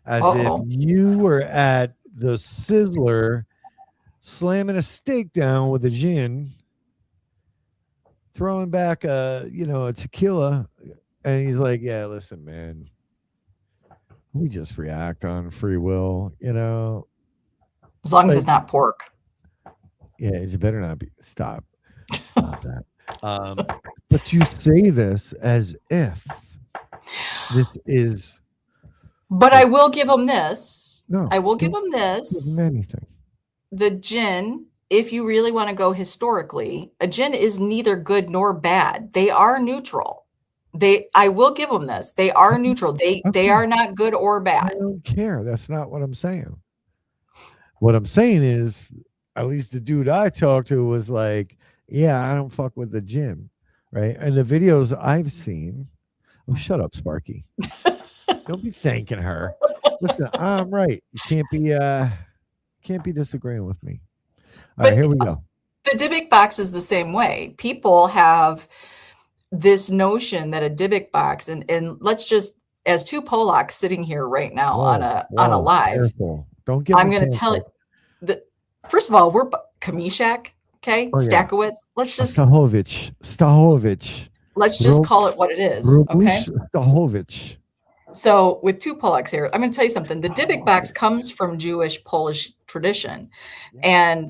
D: as if
B: Uh-oh.
D: you were at the Sizzler slamming a steak down with a gin, throwing back a tequila, and he's like, yeah, listen, man, we just react on free will,
B: As long as
D: Like-
B: it's not pork.
D: Yeah, it better not be. Stop that. But you say this as if this is.
B: But I will give them this.
D: No,
B: I will give
D: don't
B: them
D: give
B: this.
D: them anything.
B: The gin, if you really want to go historically, a gin is neither good nor bad. They are neutral. I will give them this. They are neutral. They
D: Okay.
B: are not good or
D: I
B: bad.
D: don't care. That's not what I'm saying. What I'm saying is, at least the dude I talked to was like, yeah, I don't fuck with the gin, right? And the videos I've seen, oh, shut up, Sparky. Don't be thanking her. Listen, I'm right. You can't be disagreeing with me. All right,
B: But
D: here we go.
B: the Dybbuk box is the same way. People have this notion that a Dybbuk box, and let's just, as two Polacks sitting here right now on a
D: Whoa,
B: live,
D: careful. Don't get
B: I'm
D: me
B: going to tell
D: canceled.
B: you that, first of all, we're Kamishak, okay?
D: Oh, yeah.
B: Stakowitz. Let's just
D: Stahovich.
B: call it what it is, okay?
D: Stahovich.
B: So with two Polacks here, I'm going to tell you something. The Dybbuk box comes from Jewish Polish tradition. And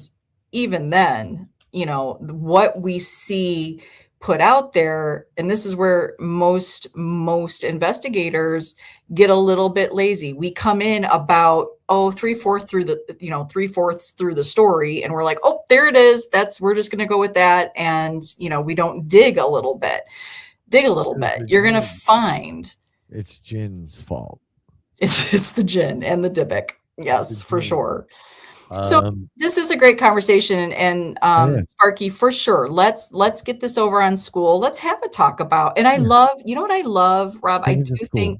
B: even then, what we see put out there, and this is where most investigators get a little bit lazy. We come in about, three-fourths through the story, and we're like, oh, there it is. We're just going to go with that. And, we don't dig a little bit. You're going to find
D: It's Jin's fault.
B: it's the gin and the Dybbuk. Yes, for sure. So this is a great conversation, and
D: Yeah.
B: Sparky, for sure. Let's get this over on school. Let's have a talk about. And I
D: Yeah.
B: love, you know what I love, Rob? I
D: Bring it to
B: do
D: school.
B: think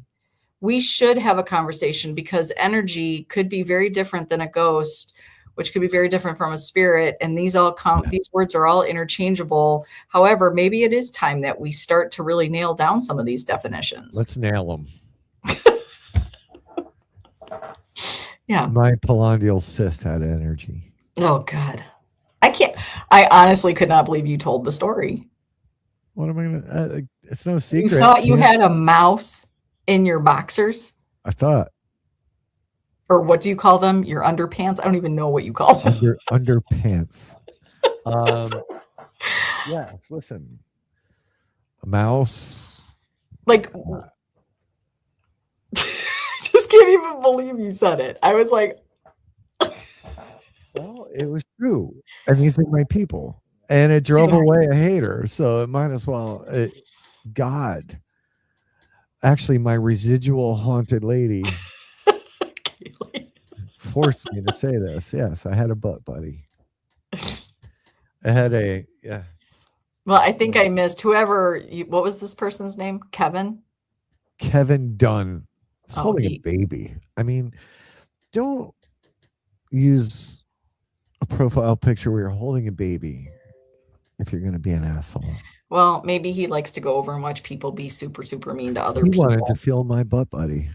B: we should have a conversation because energy could be very different than a ghost, which could be very different from a spirit. And these all come, these words are all interchangeable. However, maybe it is time that we start to really nail down some of these definitions.
D: Let's nail them.
B: Yeah.
D: My polonial cyst had energy.
B: Oh God. I honestly could not believe you told the story.
D: What am I gonna? It's no
B: You
D: secret.
B: thought you had a mouse in your boxers?
D: I thought
B: Or what do you call them? Your underpants? I don't even know what you call them.
D: underpants. Yes. Listen, a mouse.
B: Like, just can't even believe you said it. I was like,
D: Well, it was true, and these are my people, and it drove away a hater. So it might as well. God, actually, my residual haunted lady forced me to say this. Yes, I had a butt buddy. I had a
B: well, I think I missed whoever. What was this person's name? Kevin
D: Dunn. He's
B: Oh,
D: holding
B: he-
D: a baby. I mean, don't use a profile picture where you're holding a baby if you're going to be an asshole.
B: Well, maybe he likes to go over and watch people be super, super mean to other
D: He
B: people.
D: wanted to feel my butt buddy.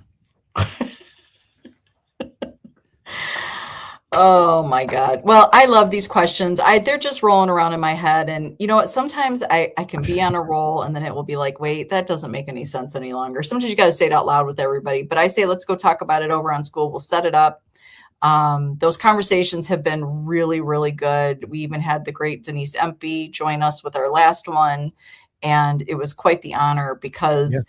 B: Oh my God. Well, I love these questions. They're just rolling around in my head. And you know what? Sometimes I can be on a roll and then it will be like, wait, that doesn't make any sense any longer. Sometimes you got to say it out loud with everybody. But I say, let's go talk about it over on school. We'll set it up. Those conversations have been really, really good. We even had the great Denise Empey join us with our last one. And it was quite the honor because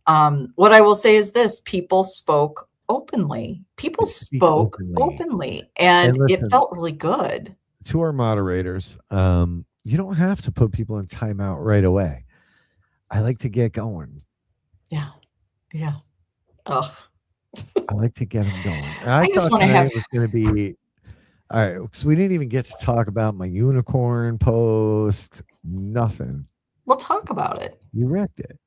B: what I will say is this: people spoke openly. People
D: They speak
B: spoke
D: openly.
B: openly, and
D: And
B: it
D: listen,
B: felt really good.
D: to our moderators, you don't have to put people in timeout right away. I like to get going.
B: Yeah. Yeah. Ugh.
D: I like to get them going. And
B: I just
D: thought
B: wanna
D: tonight
B: have-
D: was going to be all right, because we didn't even get to talk about my unicorn post. Nothing.
B: We'll talk about it.
D: You wrecked it.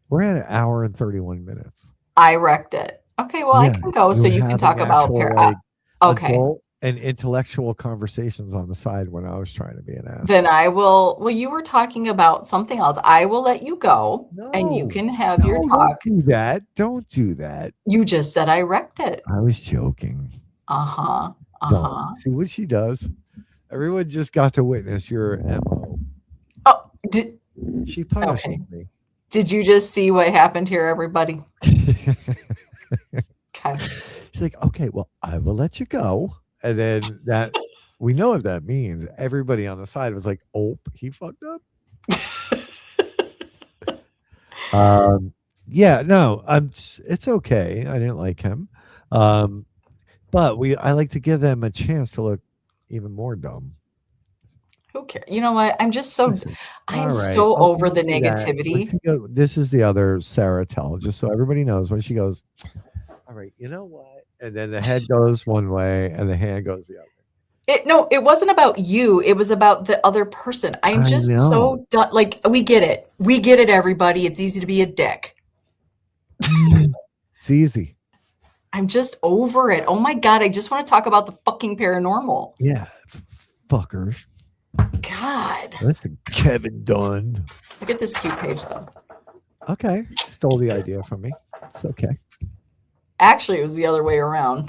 D: We're at an hour and 31 minutes.
B: I wrecked it. Okay, well, I
D: Yeah,
B: can go so you can
D: having
B: talk about
D: actual, like,
B: okay.
D: adult and intellectual conversations on the side when I was trying to be an ass.
B: Then I will. Well, you were talking about something else. I will let you go, and you
D: No,
B: can have your
D: No,
B: talk.
D: Don't do that. Don't do that.
B: You just said I wrecked it.
D: I was joking.
B: Uh-huh.
D: Don't. See what she does. Everyone just got to witness your MO.
B: Oh,
D: She punishes
B: Okay.
D: me.
B: did you just see what happened here, everybody? Okay.
D: She's like, okay, well, I will let you go. And then that we know what that means. Everybody on the side was like, oh, he fucked up. Yeah, no, it's okay. I didn't like him. But I like to give them a chance to look even more dumb.
B: Who cares? You know what? I'm just so
D: Listen,
B: I'm
D: all right,
B: so
D: I'll
B: over the
D: do that.
B: negativity.
D: This is the other Sarah tell, just so everybody knows when she goes, all right, you know what? And then the head goes one way and the hand goes the other.
B: No, it wasn't about you. It was about the other person. I'm
D: I
B: just
D: know.
B: so done. Like, we get it. We get it, everybody. It's easy to be a dick.
D: It's easy.
B: I'm just over it. Oh my God. I just want to talk about the fucking paranormal.
D: Yeah. Fuckers.
B: God.
D: Listen, Kevin Dunn.
B: Look at this cute page, though.
D: Okay. Stole the idea from me. It's okay.
B: Actually, it was the other way around.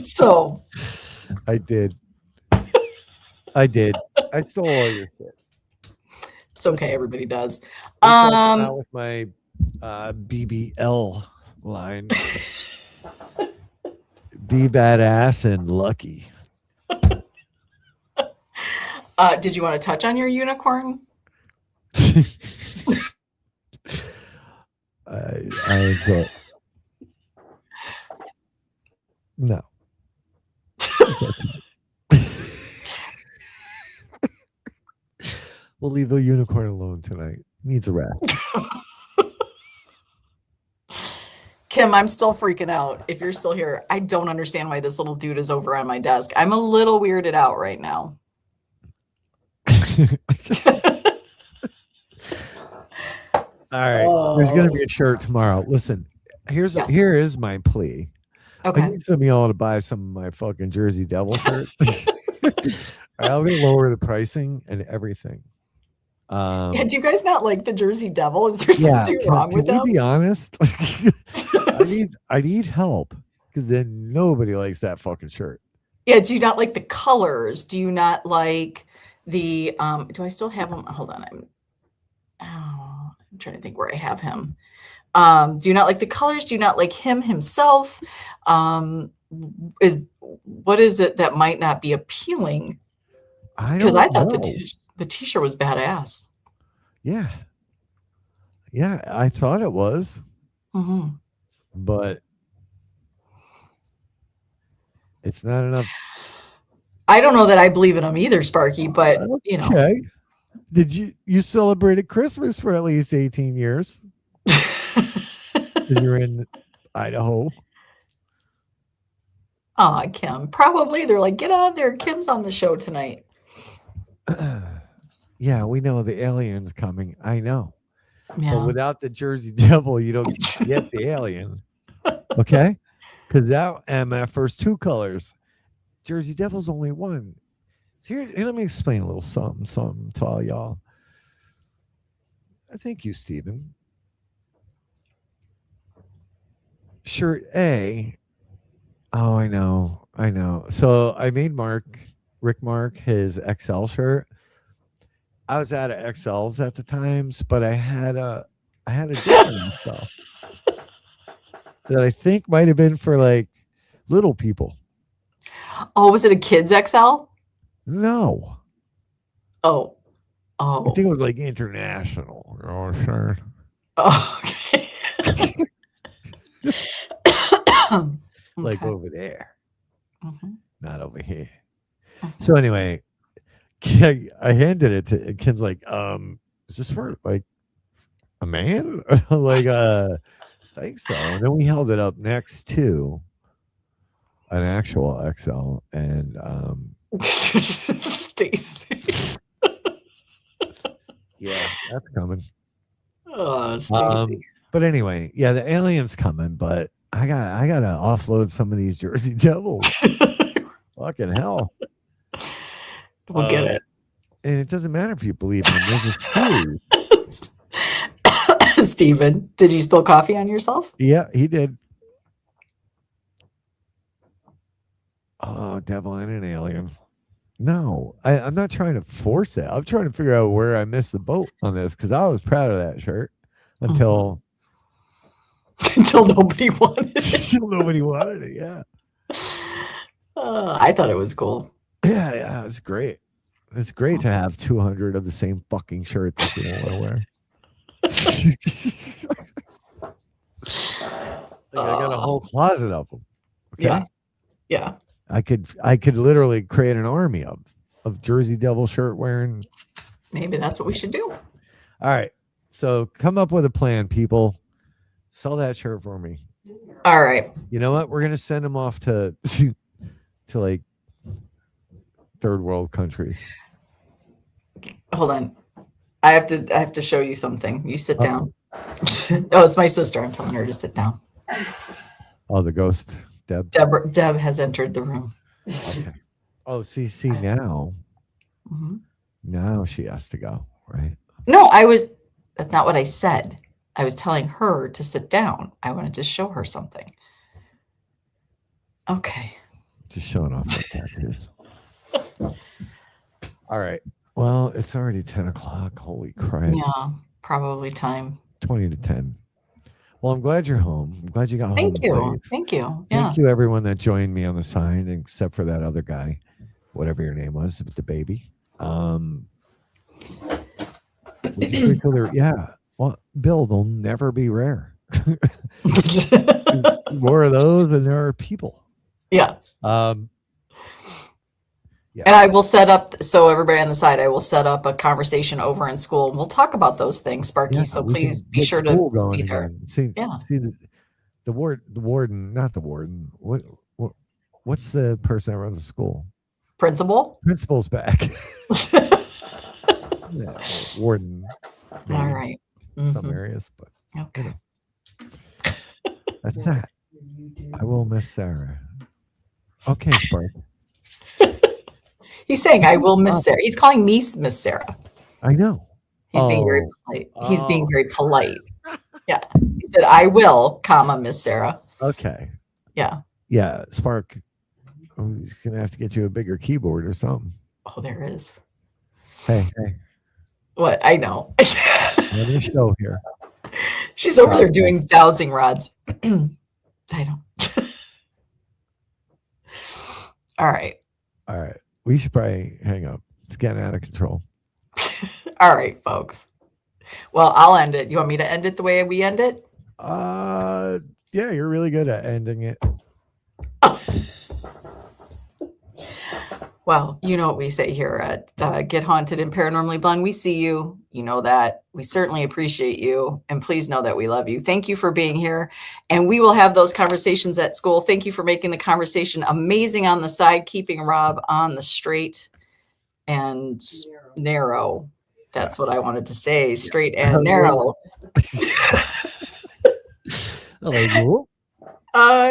B: So
D: I did. I stole all your shit.
B: it's okay. Everybody does.
D: Out with my BBL line. Be badass and lucky.
B: Did you want to touch on your unicorn?
D: I enjoy it. No. It's okay. We'll leave the unicorn alone tonight. Needs a rest.
B: Kim, I'm still freaking out. If you're still here, I don't understand why this little dude is over on my desk. I'm a little weirded out right now.
D: All right. There's going to be a shirt tomorrow. Listen, here is my plea.
B: Okay.
D: I need some of y'all to buy some of my fucking Jersey Devil shirt. I'll be lower the pricing and everything.
B: Yeah, do you guys not like the Jersey Devil? Is there something wrong with them?
D: Can we be honest? I need help because then nobody likes that fucking shirt.
B: Yeah, do you not like the colors? Do you not like the do I still have them? Hold on. I'm trying to think where I have him. Do you not like the colors? Do you not like him himself? What is it that might not be appealing? Because I thought the t-shirt was badass.
D: Yeah. Yeah, I thought it was.
B: Mm-hmm.
D: But it's not enough.
B: I don't know that I believe in him either, Sparky, but you know.
D: Okay. Did you celebrated Christmas for at least 18 years? Because you're in Idaho.
B: Oh, Kim. Probably they're like, get on there. Kim's on the show tonight.
D: Yeah, we know the alien's coming. I know.
B: Yeah.
D: But without the Jersey Devil, you don't get the alien. Okay? Because that MF two colors. Jersey Devil's only one. So here, let me explain a little something to all y'all. Thank you, Stephen. Shirt A. Oh, I know. So I made Rick Mark, his XL shirt. I was out of XLs at the times, but I had a different XL that I think might have been for like little people.
B: Oh, was it a kid's XL?
D: No.
B: Oh.
D: I think it was like international. Oh, sure.
B: Oh, okay.
D: Like
B: Okay.
D: over there.
B: Mm-hmm.
D: Not over here.
B: Mm-hmm.
D: So anyway, I handed it to Kim's like, is this for like a man? Like, I think so. And then we held it up next to an actual XL and
B: Stacy.
D: yeah, that's coming.
B: Oh, Stacy.
D: But anyway, yeah, the alien's coming, but I gotta offload some of these Jersey Devils. Fucking hell.
B: We'll get it.
D: And it doesn't matter if you believe in this is true.
B: Steven, did you spill coffee on yourself?
D: Yeah, he did. Oh, devil and an alien. No, I'm not trying to force it. I'm trying to figure out where I missed the boat on this because I was proud of that shirt until
B: nobody wanted it.
D: Until nobody wanted it. Yeah.
B: I thought it was cool.
D: Yeah, it's great. It's great to have 200 of the same fucking shirt that you don't want to wear. Like I got a whole closet of them. Okay?
B: Yeah.
D: I could literally create an army of Jersey Devil shirt wearing.
B: Maybe that's what we should do.
D: All right. So come up with a plan, people. Sell that shirt for me.
B: All right.
D: You know what? We're gonna send them off to like third world countries.
B: Hold on. I have to show you something. You sit down. Oh, it's my sister. I'm telling her to sit down.
D: Oh, the ghost, Deb.
B: Deb has entered the room.
D: Okay. Oh, see now.
B: Mm-hmm.
D: Now she has to go, right?
B: No, that's not what I said. I was telling her to sit down. I wanted to show her something. Okay.
D: Just showing off my tattoos. All right. Well, it's already 10 o'clock. Holy crap.
B: Yeah, probably time.
D: 20 to 10. Well, I'm glad you're home. I'm glad you got home.
B: Thank you.
D: safe.
B: Thank you. Yeah.
D: Thank you, everyone that joined me on the sign, except for that other guy, whatever your name was, with the baby. Yeah. Well, Bill, they'll never be rare. More of those than there are people.
B: Yeah.
D: Yeah.
B: And I will set up, so everybody on the side, I will set up a conversation over in school and we'll talk about those things, Sparky.
D: Yeah,
B: so
D: we
B: please
D: can
B: be
D: get
B: sure
D: school
B: to
D: going
B: be there.
D: again. See, the warden, not the warden. What's the person that runs the school?
B: Principal.
D: Principal's back. Yeah, warden. Maybe.
B: All right.
D: Some areas, but
B: Okay.
D: That's that. I will miss Sarah. Okay, Spark.
B: He's saying I will miss Sarah. He's calling me Miss Sarah.
D: I know.
B: He's being very polite. He's being very polite. Yeah. He said I will, comma, Miss Sarah.
D: Okay.
B: Yeah.
D: Yeah, Spark. He's gonna have to get you a bigger keyboard or something.
B: Oh, there is.
D: Hey.
B: What? I know.
D: Let me show here.
B: She's over there doing dowsing rods. I know. All right.
D: We should probably hang up. It's getting out of control.
B: All right, folks. Well, I'll end it. You want me to end it the way we end it?
D: Yeah, you're really good at ending it.
B: Well, you know what we say here at Get Haunted and Paranormally Blonde. We see you. You know that. We certainly appreciate you. And please know that we love you. Thank you for being here. And we will have those conversations at school. Thank you for making the conversation amazing on the side, keeping Rob on the straight and narrow. That's what I wanted to say. Straight and narrow.
D: Hello.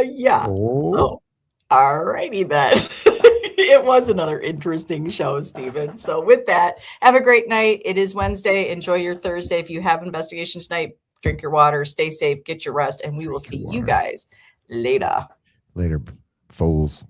B: Yeah.
D: Oh.
B: So, all righty then. It was another interesting show, Stephen. So with that, have a great night. It is Wednesday. Enjoy your Thursday. If you have investigation tonight, drink your water, stay safe, get your rest, and we will see you guys later.
D: Later, fools.